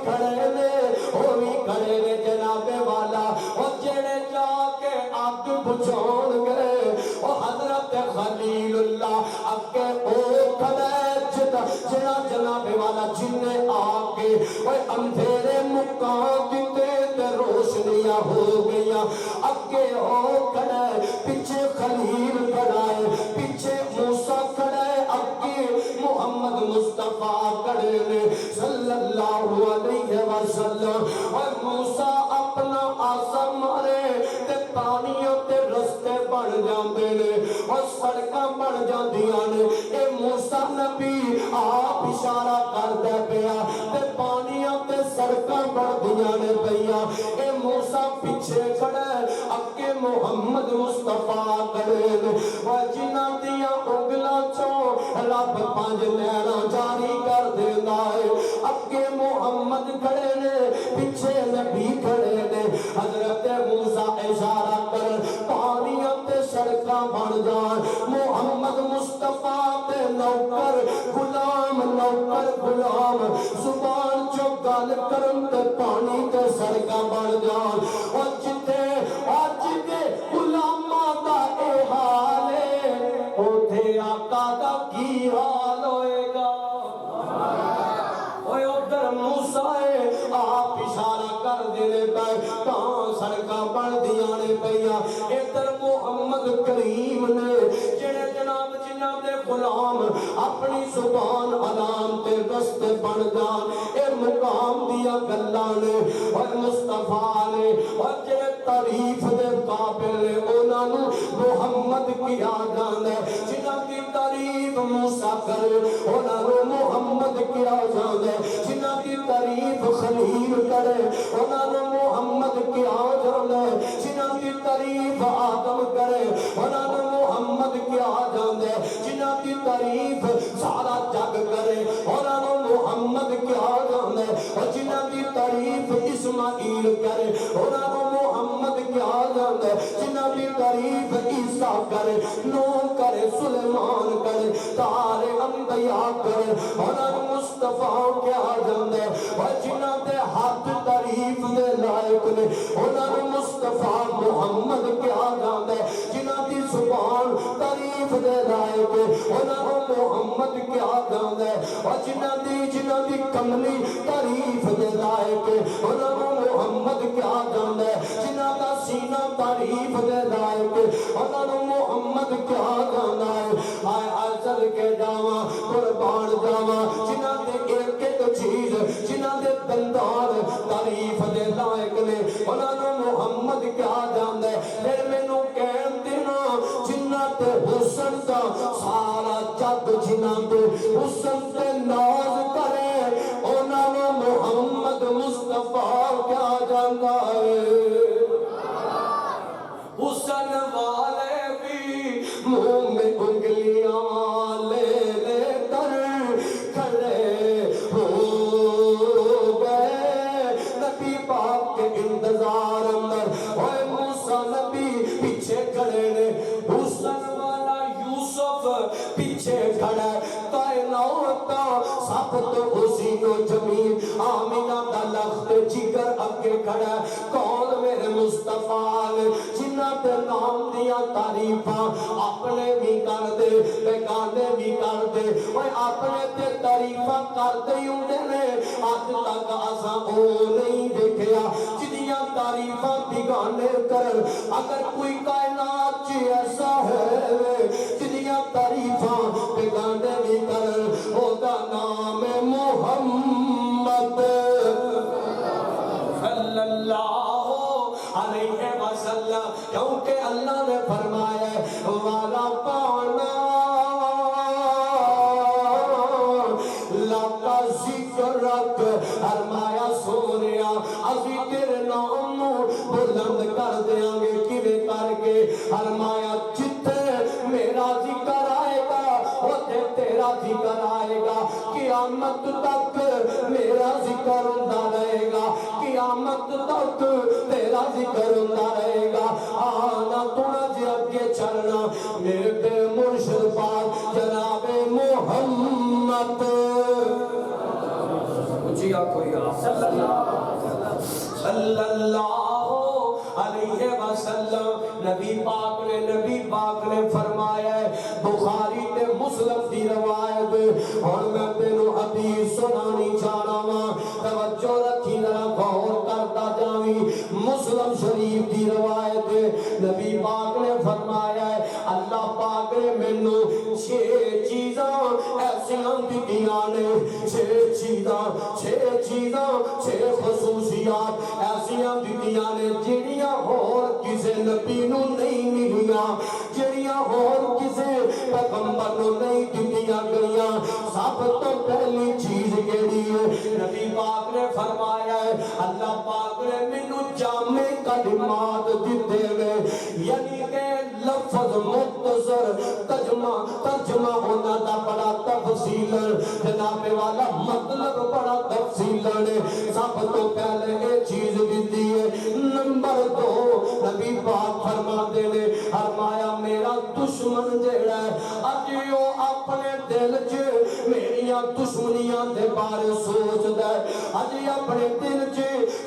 کھڑے نے جناب والا اور جڑے جا کے آگ بجھاؤ گئے اور حضرت خلیل اللہ اگے او کھڑے جڑا جناب والا جن نے آ کے اندھیرے مکان دیتے تے روشنیاں ہو گئیاں اگے او کھڑے پیچھے خلیل کھڑا ہے پیچھے موسیٰ کھڑا ہے اگے محمد مصطفیٰ کھڑے نے صلی اللہ علیہ وسلم اور موسیٰ اپنا آسا مارے تے پانیوں تے رستے بن جاندے نے اور سڑکاں بن جاندیاں نے اے موسیٰ نبی آپ اشارہ کردے پیا تے پانیوں تے سڑکاں بڑھدیاں نے پیا اے موسیٰ پیچھے کھڑے اگے محمد مصطفیٰ کھڑے نے اور جنہاں دیاں اگلاں چوں رب پانچ نہراں جاری کر دیندا ہے اگے محمد کھڑے نے پیچھے نبی کھڑے نے حضرت موسیٰ اشارہ کر پانیوں تے سڑکاں بن جان محمد مصطفیٰ تے نوکر غلام زبان جو گل کرن تے پانی تے سڑکاں بن جان اور جتے غلاماں دا اے حال ہے اوتھے آقا دا کی حال ہوئے گا اوے ادھر موسیٰ ہے آپ اشارہ کر دینے پہ کہاں سڑکاں بن دیاں نے پیا ادھر محمد کریم نے جڑے جناب دے غلام اپنی زبان علام تے رستے بن جان اے مقام دیا گلاں نے اور مصطفیٰ نے اور جڑے تعریف دے قابل نے انہاں نوں محمد کیا جاندا ہے جنہاں دی تعریف موسیٰ کرے انہاں نوں محمد کیا جاندا ہے جنہاں دی تعریف خلیل کرے انہاں نوں محمد کیا جاندا ہے جنہاں دی تعریف آدم کرے انہاں نوں محمد کیا جاندا ہے جنہاں دی تعریف سارا جگ کرے انہاں نوں محمد کیا جاندا ہے اور جنہاں دی تعریف اسماعیل کرے انہاں نوں محمد کیا جاندا ہے جنہاں دی تعریف عیسیٰ کرے نوح کرے سلیمان کرے سارے انبیاء کرے انہاں نوں مصطفیٰ کیا جاندا ہے اور جنہاں دے ہاتھ تعریف دے لائق لائق نے انہاں نوں مصطفیٰ محمد کہا جاندا ہے جنہاں دی زبان تعریف دے لائق انہاں نوں محمد کہا جاندا ہے اور جنہاں دی کملی تعریف دے لائق انہاں نوں محمد کہا جاندا ہے جنہاں دا سینہ تعریف دے لائق انہاں نوں محمد کہا جاندا ہے آئے چل کے جاواں قربان جاواں جنہاں دے ایک ایک چیز جنہاں دے دندان تعریف دے لائق نے انہاں نوں محمد کہا جاندا ہے پھر مینوں کہن دینا جنہاں تے حسن دا سارا جگ جنہاں تے حسن تے ناز کرے انہاں نوں محمد مصطفیٰ کہا جاندا ہے حسن والے بھی منہ میں انگلیاں لے لے کر کھڑے ہو گئے نبی پاک کے انتظار اندر اوے موسیٰ نبی پیچھے کھڑے نے حسن والا یوسف پیچھے کھڑا ہے کائنات سب تو حسین و جمیل آمینہ دا لخت جگر اگے کھڑا ہے کون میرے مصطفیٰ نے جنہ تے نام دیا تعریفاں اپنے بھی کر دے بیگانے بھی کر دے اوے اپنے تے تعریفاں کر دے ہوندے نے اج تک اساں او نہیں دیکھیا جدیاں تعریفاں بیگانے کر اگر کوئی کائنات چ ایسا ہے جدیاں تعریفاں بیگانے بھی کر او دا نام ہے محمد صلی اللہ علیہ وسلم کیونکہ اللہ نے فرمایا ہے والا پانا لاکا ذکر رکھ فرمایا سونیا اسی تیرے نام بلند کر دیاں گے کیویں کر کے فرمایا جتھے میرا ذکر آئے گا اوتھے تیرا ذکر آئے گا قیامت تک میرا ذکر ہوندا رہے گا قیامت تک تیرا ذکر ہوندا رہے گا آنا تھوڑا جی اگے چلنا میرے پہ مرشد پاک جناب محمد اچھی آنکھوں یا صلی اللہ علیہ وسلم نبی پاک نے فرمایا ہے بخاری تے مسلم دی روایت اور میں تینوں حدیث سنانی چاہنا وا توجہ رکھی ذرا غور کرتا جاویں مسلم شریف دی روایت نبی پاک نے فرمایا ہے اللہ پاک نے مینوں 6 چیزاں ایسیاں دتیاں نے 6 چیزاں 6 خصوصیات ایسیاں دتیاں نے جڑیاں اور کسے نبی نو نہیں ملیاں جڑیاں اور کسے پیغمبر نو نہیں دتیاں گئیاں سب تو پہلی چیز کیڑی ہے نبی پاک نے فرمایا ہے اللہ پاک نے مینوں جامع کلمات دتے ہوئے یعنی کہ لفظ مختصر ترجمہ ہونا دا بڑا تفصیل جناب والا مطلب بڑا تفصیل ہے سب تو پہلے یہ چیز دیتی ہے نمبر 2 نبی پاک فرماتے نے فرمایا میرا دشمن جیڑا ہے اجیو اپنے دل چ میریاں دشمنیاں دے بارے سوچدا ہے اجی اپنے دل چ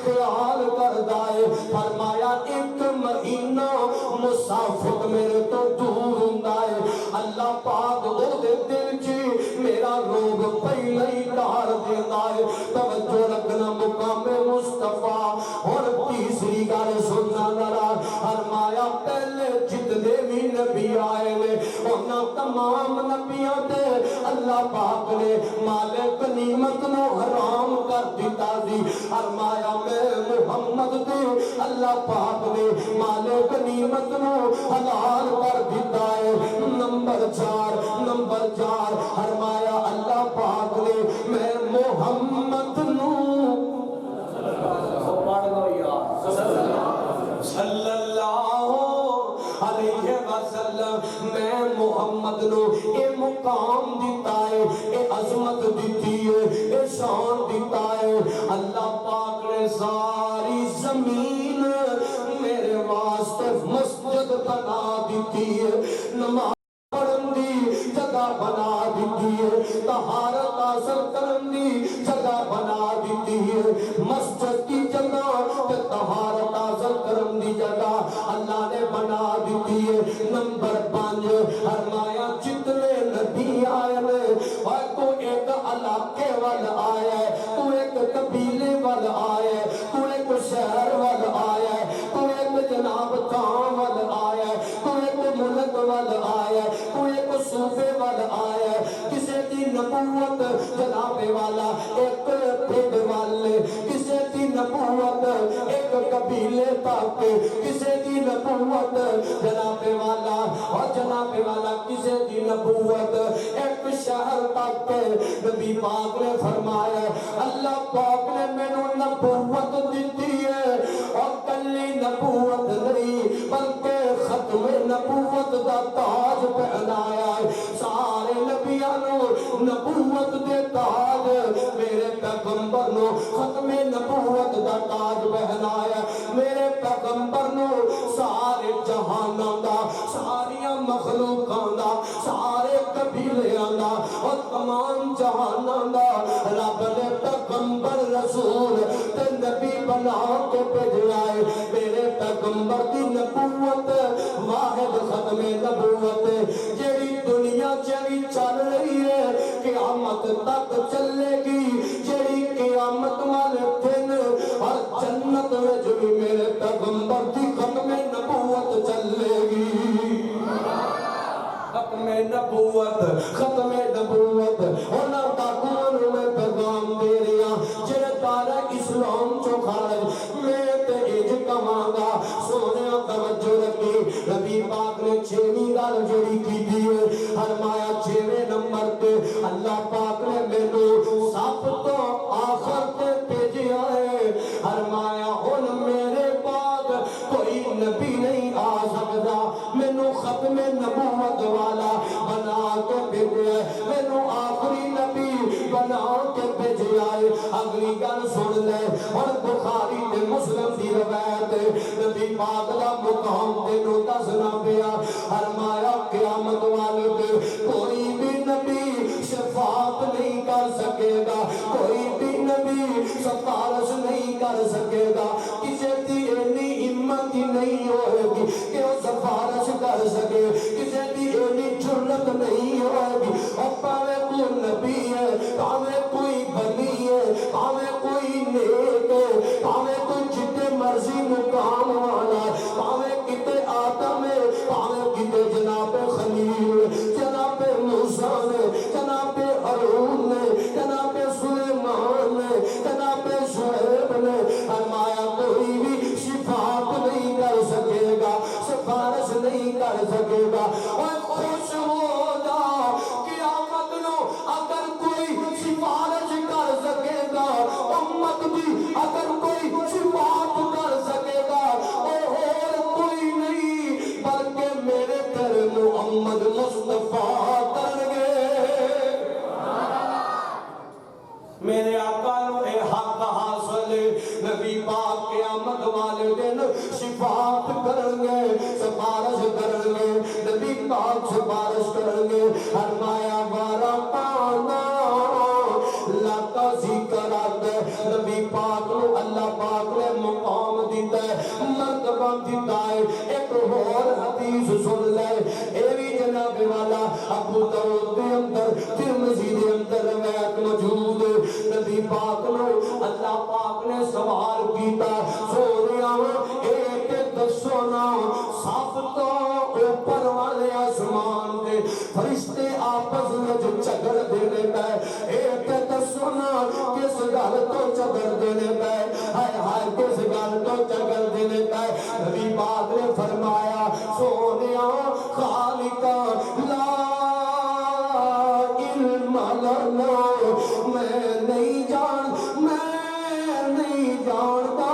خیال کردا ہے فرمایا 1 مہینہ مسافر میرے تو دور ہوندا ہے اللہ پاک او دے دل چ میرا روب پہلے ہی ڈال دیندا ہے توجہ رکھنا مقام مصطفیٰ اور تیسری گل سننا ذرا فرمایا پہلے جتنے بھی نبی آئے نے انہاں تمام نبیاں تے اللہ پاک نے مال غنیمت نو حرام کر دیتا سی فرمایا میں محمد تے اللہ پاک نے مال غنیمت نو حلال کر دیتا ہے نمبر 4 فرمایا اللہ پاک نے میں محمد نو صلی اللہ علیہ وسلم میں محمد نو اے مقام دیتا ہے اے عظمت دیتی ہے اے شان دیتا ہے اللہ پاک نے ساری زمین میرے واسطے مسجد بنا دیتی ہے نماز پڑھن دی جگہ بنا دیتی ہے طہارت حاصل کرن دی جگہ بنا دیتی ہے مسجد کی جگہ تے طہارت نہیں آئے نے اور تو ایک علاقے وال آیا ہے تو ایک قبیلے وال آیا ہے تو ایک شہر وال آیا ہے تو ایک جناب کام وال آیا ہے تو ایک ملک وال آیا ہے تو ایک صوبے وال آیا ہے کسے دی نبوت جناب والا ایک پھر والے کسے دی نبوت ایک قبیلے تک کسے دی نبوت جناب والا اور جناب والا کسے دی نبوت ایک شہر تک نبی پاک نے فرمایا اللہ پاک نے مینوں نبوت دیتی ہے اور کلی نبوت نہیں بلکہ ختم نبوت دا تاج پہنایا ہے سارے نبیاں نو نبوت دے تاج میرے پیغمبر نو ختم نبوت دا تاج پہنایا میرے پیغمبر نو سارے جہاناں دا ساریاں مخلوقاں دا سارے قبیلیاں دا اور تمام جہاناں دا رب نے پیغمبر رسول تے نبی بنا کے بھیجا ہے میرے پیغمبر دی نبوت واحد ختم نبوت جیڑی دنیا چلی چل رہی ہے قیامت تک چلے گی جیڑی قیامت والے دن اور جنت میں جو بھی میرے پیغمبر دی ختم نبوت چلے گی ختم نبوت ہونا تاکون میں پیغام دے رہا جنہیں تارا اسلام چو خارج میں تیج کمانگا سونے توجہ رکھی نبی پاک نے چھویں گال جڑی کی دیئے فرمایا چھویں نمبر تے اللہ پاک نے مینوں سب تو آخر تے بھیجیا ہے فرمایا ہن میرے بعد کوئی نبی نہیں آ سکتا مینوں ختم نبوت والا بنا کے بھیجیا ہے مینوں آخری نبی بنا کے بھیجیا ہے اگلی گل سن لے اور بخاری تے مسلم دی روایت نبی پاک دا مقام تینوں دسنا پیا فرمایا قیامت والے دن کوئی بھی نبی شفاعت نہیں کر سکے گا کوئی بھی نبی سفارش نہیں کر سکے گا کسی دی اتنی ہمت ہی نہیں ہوئے گی کہ وہ سفارش کر سکے کسی دی اتنی جرت نہیں ہوئے گی اور پاوے کوئی نبی ہے پاوے کوئی بنی ہے پاوے کوئی نیک ہے پاوے کوئی جتے مرضی مقام والا پاوے کتے آدم ہے پاوے کتے جناب خلیل جناب موسیٰ نے جناب ہارون نے جناب سلیمان نے جناب شعیب نے فرمایا کوئی بھی شفاعت نہیں کر سکے گا سفارش نہیں کر سکے گا اور خوش ہو جا قیامت نو اگر کوئی سفارش کر سکے گا امت بھی اگر کوئی شفاعت کر سکے گا اور کوئی نہیں بلکہ میرے تیرے محمد مصطفیٰ کر گئے میرے آقا نو اے حق حاصل نبی پاک قیامت والے دن شفاعت کریں گے سفارش کریں گے نبی پاک سفارش کریں گے فرمایا وارا پانا لاتا ذکر آتا ہے نبی پاک نو اللہ پاک نے مقام دیتا ہے مرتبہ دیتا ہے ایک اور حدیث سن لے اے بھی جناب والا ابو داؤد کے اندر ترمذی کے اندر روایت موجود نبی پاک نو اللہ پاک نے سوال کیتا سونیا ایک دسو نا سب تو اوپر والے آسمان دے فرشتے آپس میں جو چکر دینے پہ ایک دسو نا کس گل تو چکر دینے پہ ہائے ہائے کس گل تو چکر دینے پہ نبی پاک نے فرمایا سونیا خالقا لا علم لنا میں نہیں جانتا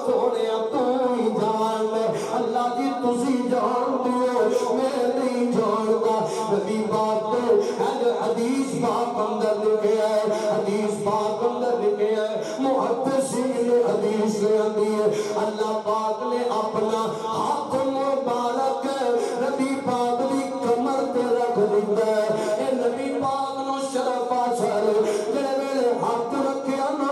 سونیا تو ہی جان لے اللہ جی تسی جان دیو میں نہیں جانتا نبی پاک حدیث پاک اندر لکھے ہے حدیث پاک اندر لکھے ہے محدثین نے حدیث لے آندی ہے اللہ پاک نے اپنا ہاتھ مبارک نبی پاک دی کمر تے رکھ دیتا ہے اے نبی پاک نو شرف حاصل جڑے ویلے ہاتھ رکھیا نا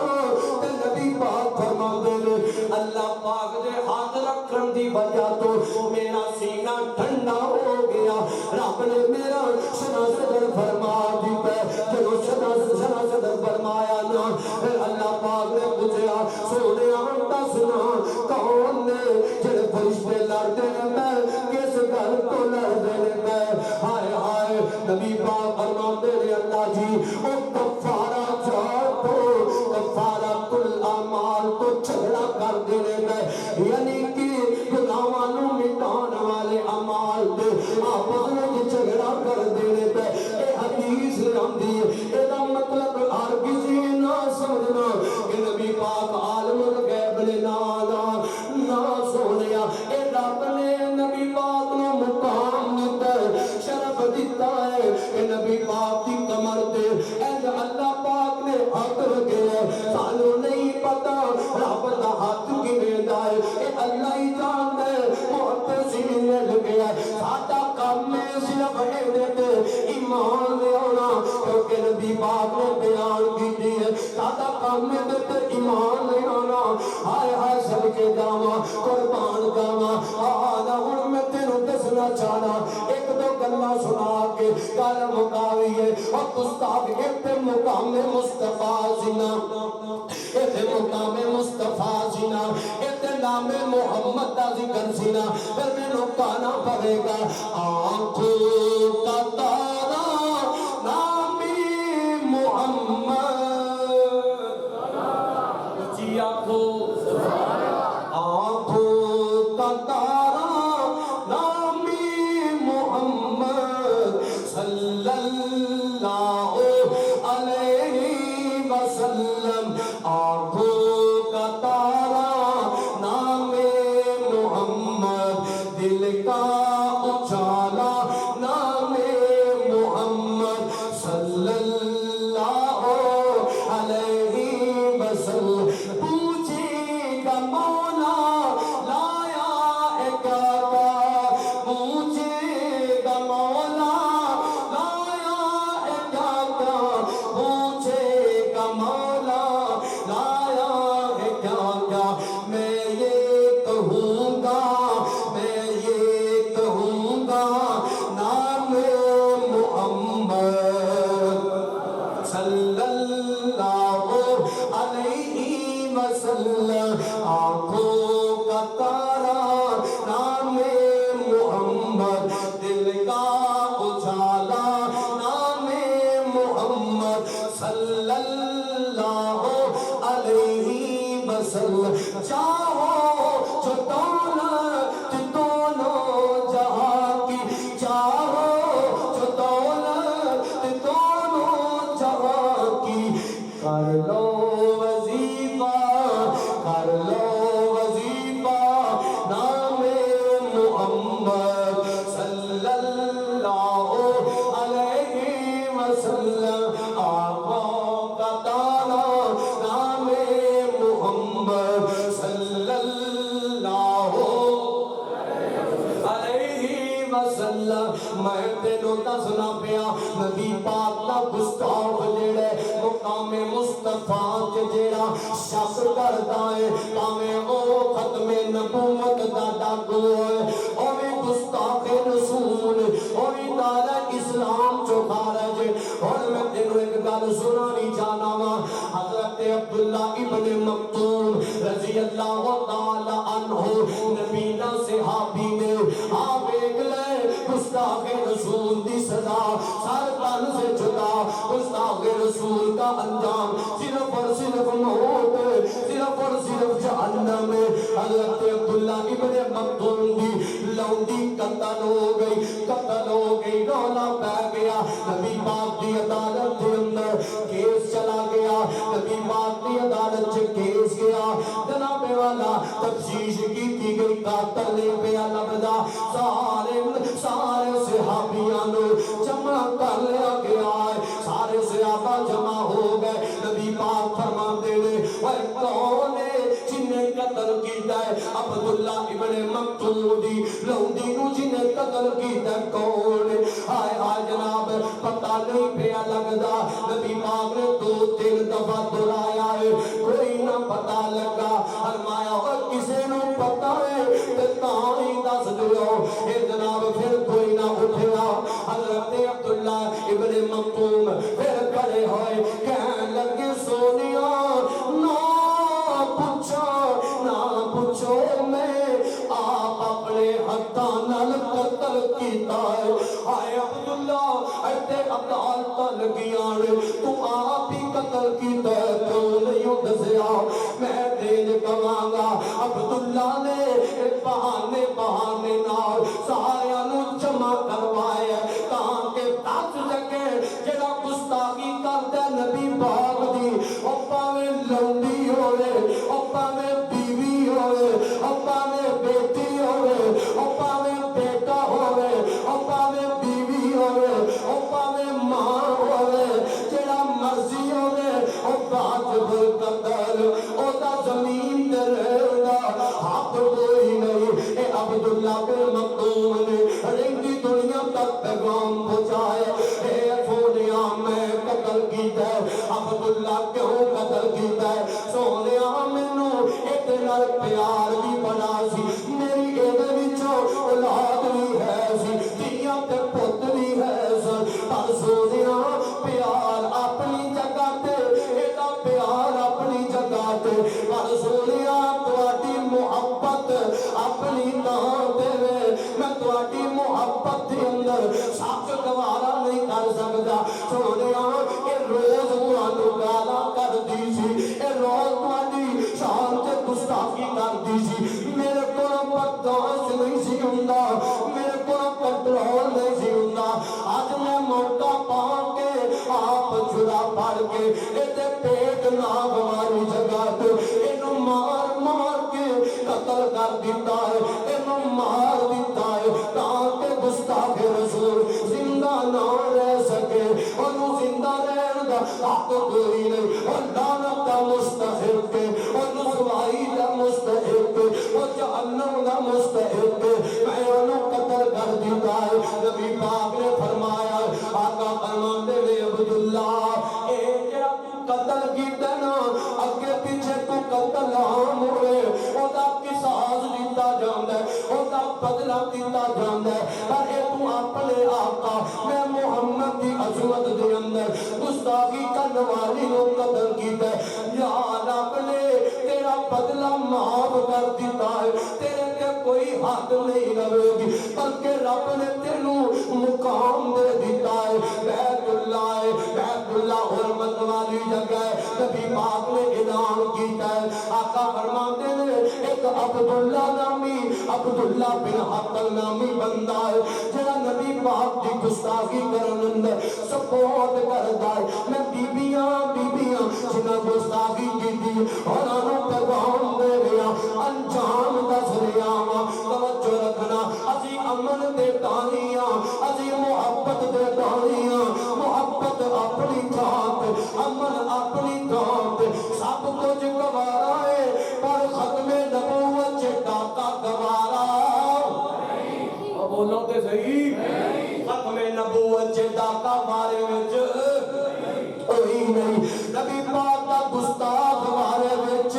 تے نبی پاک فرماندے نے اللہ پاک دے ہاتھ رکھن دی وجہ تو میرا سینہ ٹھنڈا ہو گیا رب نے میرا سینہ صدر فرما فرماتے ہیں اللہ جی او کفارہ جان تو کفارۃ الاعمال تو جھگڑا کر دینے گئے یعنی کہ گناہاں نو مٹان والے اعمال دے آپس میں جھگڑا کر دینے پہ اے حدیث آندی ہے اے دا مطلب ہر کسی نہ سمجھنا کہ نبی پاک عالم الغیب نے نہ سونیا اے رب نے نبی پاک نو مقام دیتا ہے شرف دیتا ہے کہ نبی پاک کی کمر تے اے اللہ پاک نے ہاتھ رکھے سانو نہیں پتا رب دا ہاتھ کیویں دا ہے اے اللہ ہی جاندا ہے معتزلی نے لگیا ساڈا کام ہے صرف اے تے ایمان لے آنا کیونکہ نبی پاک نے بیان کیتی ہے ساڈا کام ہے تے ایمان لے آنا ہائے ہائے سب کے جاواں قربان جاواں آنا ہن میں تینوں دسنا چاہنا ایک دو گلاں سنا کے گل مکاوی ہے اور گستاخ ایک مقام مصطفیٰ زنا ایک مقام مصطفیٰ زنا ایک نام محمد کا ذکر زنا پھر میں نو کانا پڑے گا آنکھوں کا تارا نام محمد جی آنکھوں کا تارا نام محمد صلی اللہ علیہ وسلم آنکھوں کا تارا نام محمد دل کا اجالا نام محمد صلی اللہ علیہ وسلم پوچھے گا مولا لایا ایک آقا پوچھے گا مولا لایا ایک آقا پوچھے گا مولا لایا ایک آقا میں یہ کہوں گا نام محمد صلی اللہ علیہ وسلم آنکھوں کا تارا نام محمد دل کا اجالا نام محمد صلی اللہ علیہ وسلم چاہو جو دولت دونوں جہاں کی چاہو جو دولت دونوں جہاں کی کر لو وظیفہ نام محمد صلی اللہ علیہ وسلم آقا کا تارا نام محمد صلی اللہ علیہ وسلم میں تینوں دسنا پیا نبی پاک دا گستاخ جڑے مقام مصطفیٰ جڑا شک کردا ہے پاویں او ختم نبوت دا ڈاکو ہے او بھی گستاخ رسول او بھی دار اسلام چو خارج اور میں تینوں ایک گل سنانی چاہنا وا حضرت عبداللہ ابن مکتوم رضی اللہ تعالی عنہ نبی نا صحابی نے آپ ایک لے گستاخ رسول دی سزا سر تن سے جدا گستاخ رسول کا انجام صرف اور صرف موت صرف اور صرف جہنم میں حضرت عبداللہ ابن مکتوم دی لونڈی قتل ہو گئی رولا پہ گیا نبی پاک دی عدالت کے اندر کیس چلا گیا نبی پاک دی عدالت سے کیس گیا جناب والا تفتیش کی گئی قاتل نے پیا لبدا سارے صحابیاں نو جمع کر لیا گیا ہے سارے صحابہ جمع ہو گئے نبی پاک فرماتے نے وہ کون ہے جنہیں قتل کیتا ہے عبداللہ ابن مکتوم دی لونڈی نو جنہیں قتل کیتا ہے کون ہے آئے جناب پتہ نہیں پیا لگدا نبی پاک نے 2-3 دفعہ دلایا ہے کوئی نہ پتہ لگا فرمایا اور کسے نو پتہ ہے تے تاں ہی دس دیو اے جناب پھر کوئی نہ اٹھیا حضرت عبداللہ ابن مکتوم پھر کھڑے ہوئے کہنے لگے سونیا نہ پوچھو میں آپ اپنے ہتھاں نال قتل کیتا ہے آئے عبداللہ اتے عدالتاں لگیاں نے تو آپ ہی قتل کیتا ہے کیوں نہیں دسیا میں دین کہاں گا عبداللہ نے بہانے بہانے نال ساریاں نو جمع کروایا تاکہ دس سکے جڑا گستاخی کردا نبی پاک دی او پاویں لونڈی ہوئے او پاویں بیوی ہوئے او پاویں بیٹی ہوئے او پاویں بیٹا ہوئے او پاویں بیوی ہوئے او پاویں ماں ہوئے جڑا مرضی ہوئے او واجب القتل او دا زمین تے رہندا حق کوئی نہیں اے عبداللہ بن مکتوم نے رنگی دنیا تک پیغام پہنچایا اے سونیا میں قتل کیتا ہے عبداللہ کیوں قتل کیتا ہے سونیا مینوں ایک نال پیار بھی بنا سی میری ایدے وچوں اولاد بھی ہے سی دھیاں تے پت بھی ہے سن پر سونیا پیار اپنی جگہ تے ایڈا پیار اپنی جگہ تے پر سونیا تواڈی محبت اپنی تاں تے میں تواڈی محبت دے اندر سچ گوارا نہیں کر سکدا سونیا اے روز تانوں گالاں کردی سی اے روز تواڈی شان تے گستاخی کردی سی میرے کول برداشت نہیں سی ہوندا میرے کول کنٹرول نہیں سی ہوندا اج میں موقع پا کے آپ چھڑا پڑ کے اے پیٹ ناگ والی جگہ تے اینو مار مار کے قتل کر دیتا ہے اینو مار دیتا ہے تاکہ گستاخ رسول زندہ نہ رہ سکے انہوں زندہ رہن دا حق کوئی نہیں اور لعنت دا مستحق ہے اور رسوائی دا مستحق ہے اور جہنم دا مستحق ہے میں انہوں قتل کر دیتا ہے نبی پاک نے فرمایا آقا فرماتے نے عبداللہ اے جڑا قتل کیتا نا اگے پیچھے تو قتل عام ہوئے او دا قصاص دیتا جاندا ہے او دا بدلہ دیتا جاندا ہے پر اے تو اپنے آقا میں محمد دی عظمت دے اندر گستاخی کرنے والی نو قتل کیتا ہے یا رب نے تیرا بدلہ معاف کر دیتا ہے تیرے تے کوئی حد نہیں رہے گی بلکہ رب نے تینوں مقام دے دیتا ہے بیت اللہ حرمت والی جگہ ہے نبی پاک نے اعلان کیتا ہے آقا فرماتے نے ایک عبداللہ نامی عبداللہ بن حقل نامی بندہ ہے جڑا نبی پاک دی گستاخی کرن اندر سپورٹ کردا ہے میں بیبیاں جنہاں گستاخی کیتی اور انہوں پیغام دے رہا انجام دس رہا وا توجہ رکھنا اسی امن دے دانیاں اسی محبت دے دانیاں محبت اپنی ذات امن اپنی ذات سب کچھ گوارا ہے پر ختم نبوت چ ڈاکا گوارا بولو تے صحیح ختم نبوت چ ڈاکا مارے وچ کوئی نہیں نبی پاک دا گستاخ مارے وچ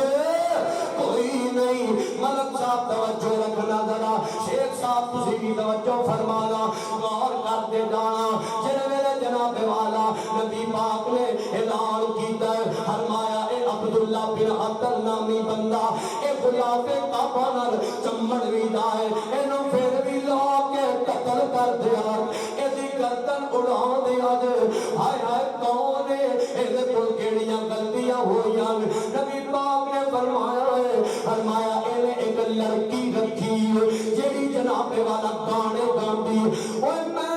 کوئی نہیں ملک صاحب توجہ رکھنا ذرا شیخ صاحب تسی بھی توجہ فرمانا غور کرتے جانا جڑے میرے جناب والا نبی پاک نے اعلان کیتا ہے فرمایا اے عبداللہ بن حقل نامی بندہ اے غلاف کعبہ نال چمڑ وی دا ہے اینو پھر بھی لا کے قتل کر دیا اے دی گردن اڑا دیا جے ہائے ہائے کون ہے اے کول کیڑیاں غلطیاں ہویاں نبی پاک نے فرمایا اے ایک لڑکی رکھی جیڑی جناب والا گانے گاندی اوے میں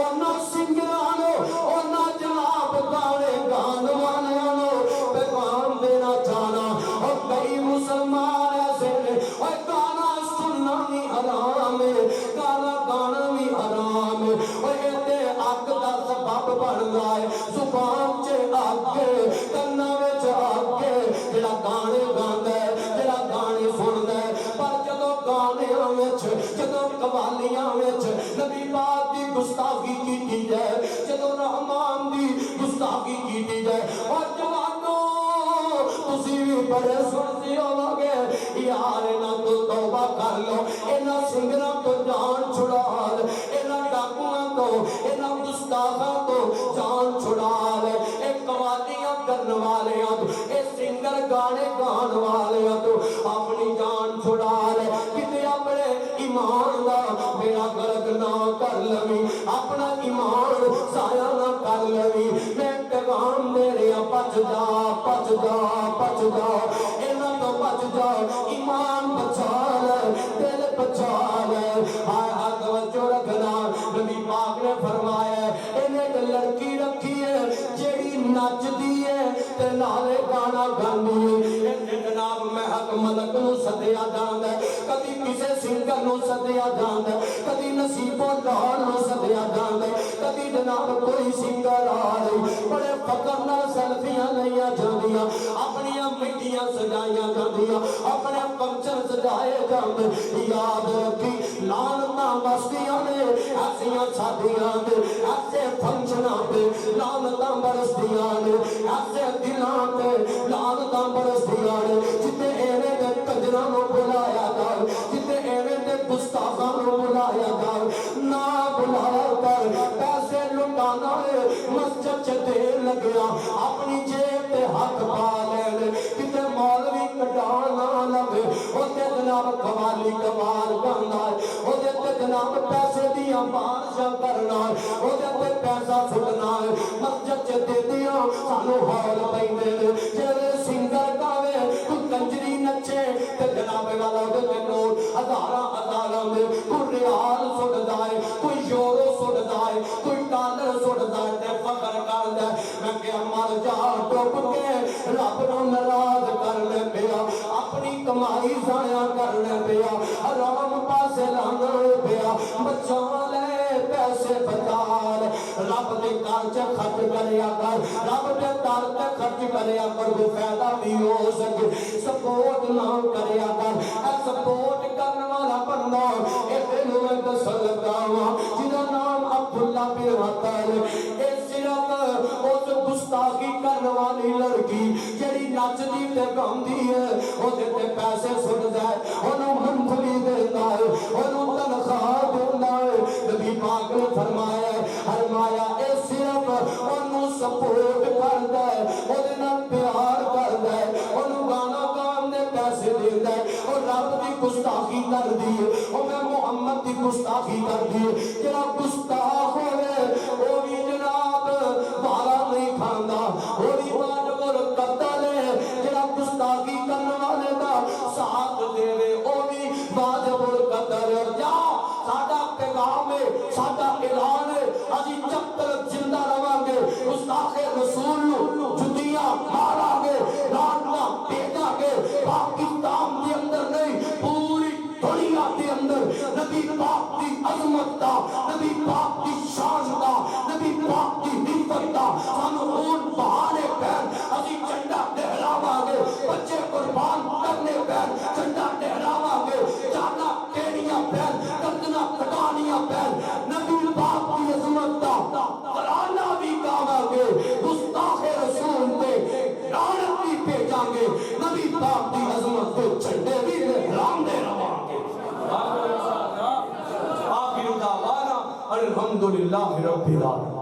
انہاں سنگراں نو انہاں جناب گانے گان والیاں نو پیغام دینا چاہنا اور کئی مسلمان ایسے نے اوے گانا سننا بھی حرام ہے گانا گانا بھی حرام ہے اوے تے اگ دا سبب بندا ہے زبان چ اگ کنا وچ اگ جڑا گانے گاندا ہے جڑا گانے سندا ہے پر جدوں گانیاں وچ جدوں قوالیاں وچ نبی پاک دی گستاخی کیتی جائے جدوں رحمان دی گستاخی کیتی جائے اور جوانو تسی بھی بڑے سنتے ہو گے یار انہاں تو توبہ کر لو انہاں سنگراں تو جان چھڑا لے انہاں ڈاکواں تو انہاں گستاخاں تو جان چھڑا لے اے قوالیاں کرن والیاں تو اے سنگر گانے گان والیاں تو اپنی جان چھڑا لے کتے اپنے ایمان دا میرا غرق نہ کر لوی اپنا ایمان ضائع نہ کر لوی میں پیغام دے رہا بچ جا بچ جا بچ جا انہاں تو بچ جا ایمان بچا لے دل بچا لے ہائے ہائے توجہ رکھنا نبی پاک نے فرمایا انہیں ایک لڑکی رکھی ہے جیڑی نچ دی ہے تے نالے گانا گاندی ہے جناب محک ملک نو سدیا جاندا ہے کدی کسے سنگر نو سدیا جاندا ہے کدی نصیب و دار نو سدیا جاندا ہے کدی جناب کوئی سنگر آ رہی بڑے فخر نال سیلفیاں لئیاں جاندیاں اپنی مٹیاں سجائیاں جاندیاں اپنے فنکشن سجائے جاندے یاد رکھی لعنتاں بسدیاں نے ایسیاں شادیاں تے ایسے فنکشناں تے لعنتاں برسدیاں نے ایسے دلاں تے لعنتاں برسدیاں نے جتے ایویں دے کنجراں نو بلایا جائے جتے ایویں دے گستاخاں نو بلایا جائے نہ بلایا کر پیسے لٹانا ہے مسجد چ دیر لگیا اپنی جیب تے ہاتھ پا لے کتے مولوی کٹان نہ لگے اوتے جناب قوالی کمال گانا ہے اوتے تے جناب پیسے دیاں بارشاں کرنا ہے اوتے تے پیسہ سٹنا ہے مسجد چ دے دیاں سانو ہال پیندے نے جے سنگر گاوے کوئی کنجری نچے تے جناب والا اوتے تے نوٹ ہزاراں ہزاراں دے کوئی ریال سٹدا ہے کوئی یورو سٹدا ہے کوئی ڈالر سٹدا ہے تے فخر کردا ہے میں کہ مر جا ڈوب کے رب نو ناراض کرنے پیا اپنی کمائی ضائع کرنے پیا حرام پاسے لانا پیا بچا لے پیسے بچا لے رب دے گھر چ خرچ کریا کر رب دے در تے خرچ کریا کر کوئی فائدہ بھی ہو سکے سپورٹ نہ کریا کر اے سپورٹ کرنے والا بندہ اے تینوں میں دسل گاواں جدا نام عبداللہ بن وطال اے صرف اس گستاخی کرنے والی لڑکی جڑی نچدی تے گاندی ہے اودے تے پیسے سٹدا ہے اونوں منتری دیندا ہے اونوں تنخواہ دیندا ہے نبی پاک نے فرمایا اے صرف اونوں سپورٹ کردا ہے اودے نال پیار کردا ہے اونوں گانا گان دے پیسے دیندا ہے اور رب دی گستاخی کردی ہے او میں محمد دی گستاخی کردی ہے جڑا گستاخ ہوے او بھی جناب بارا نہیں کھاندا او بھی واجب قتل ہے جڑا گستاخی کرنے والے دا ساتھ دے او بھی واجب قتل جا ساڈا پیغام ہے ساڈا اعلان ہے اسی جب تک زندہ رہاں گے گستاخ رسول نو جدیاں ماراں گے لعنتاں بھیجاں گے پاکستان دے اندر نہیں پوری دنیا دے اندر نبی پاک دی عظمت دا نبی پاک دی شان دا نبی پاک دی نسبت دا سانو خون بہانے پیر اسی جھنڈا لہراواں گے بچے قربان کرنے پیر جھنڈا لہراواں گے جانا کیڑیاں پیر گردناں کٹانیاں پیر نبی پاک دی عظمت دا ترانہ بھی گاواں گے گستاخ رسول تے لعنت بھی بھیجاں گے نبی پاک دی عظمت تے جھنڈے بھی لہراندے رہواں گے آخر دعوانا الحمدللہ رب العالمین.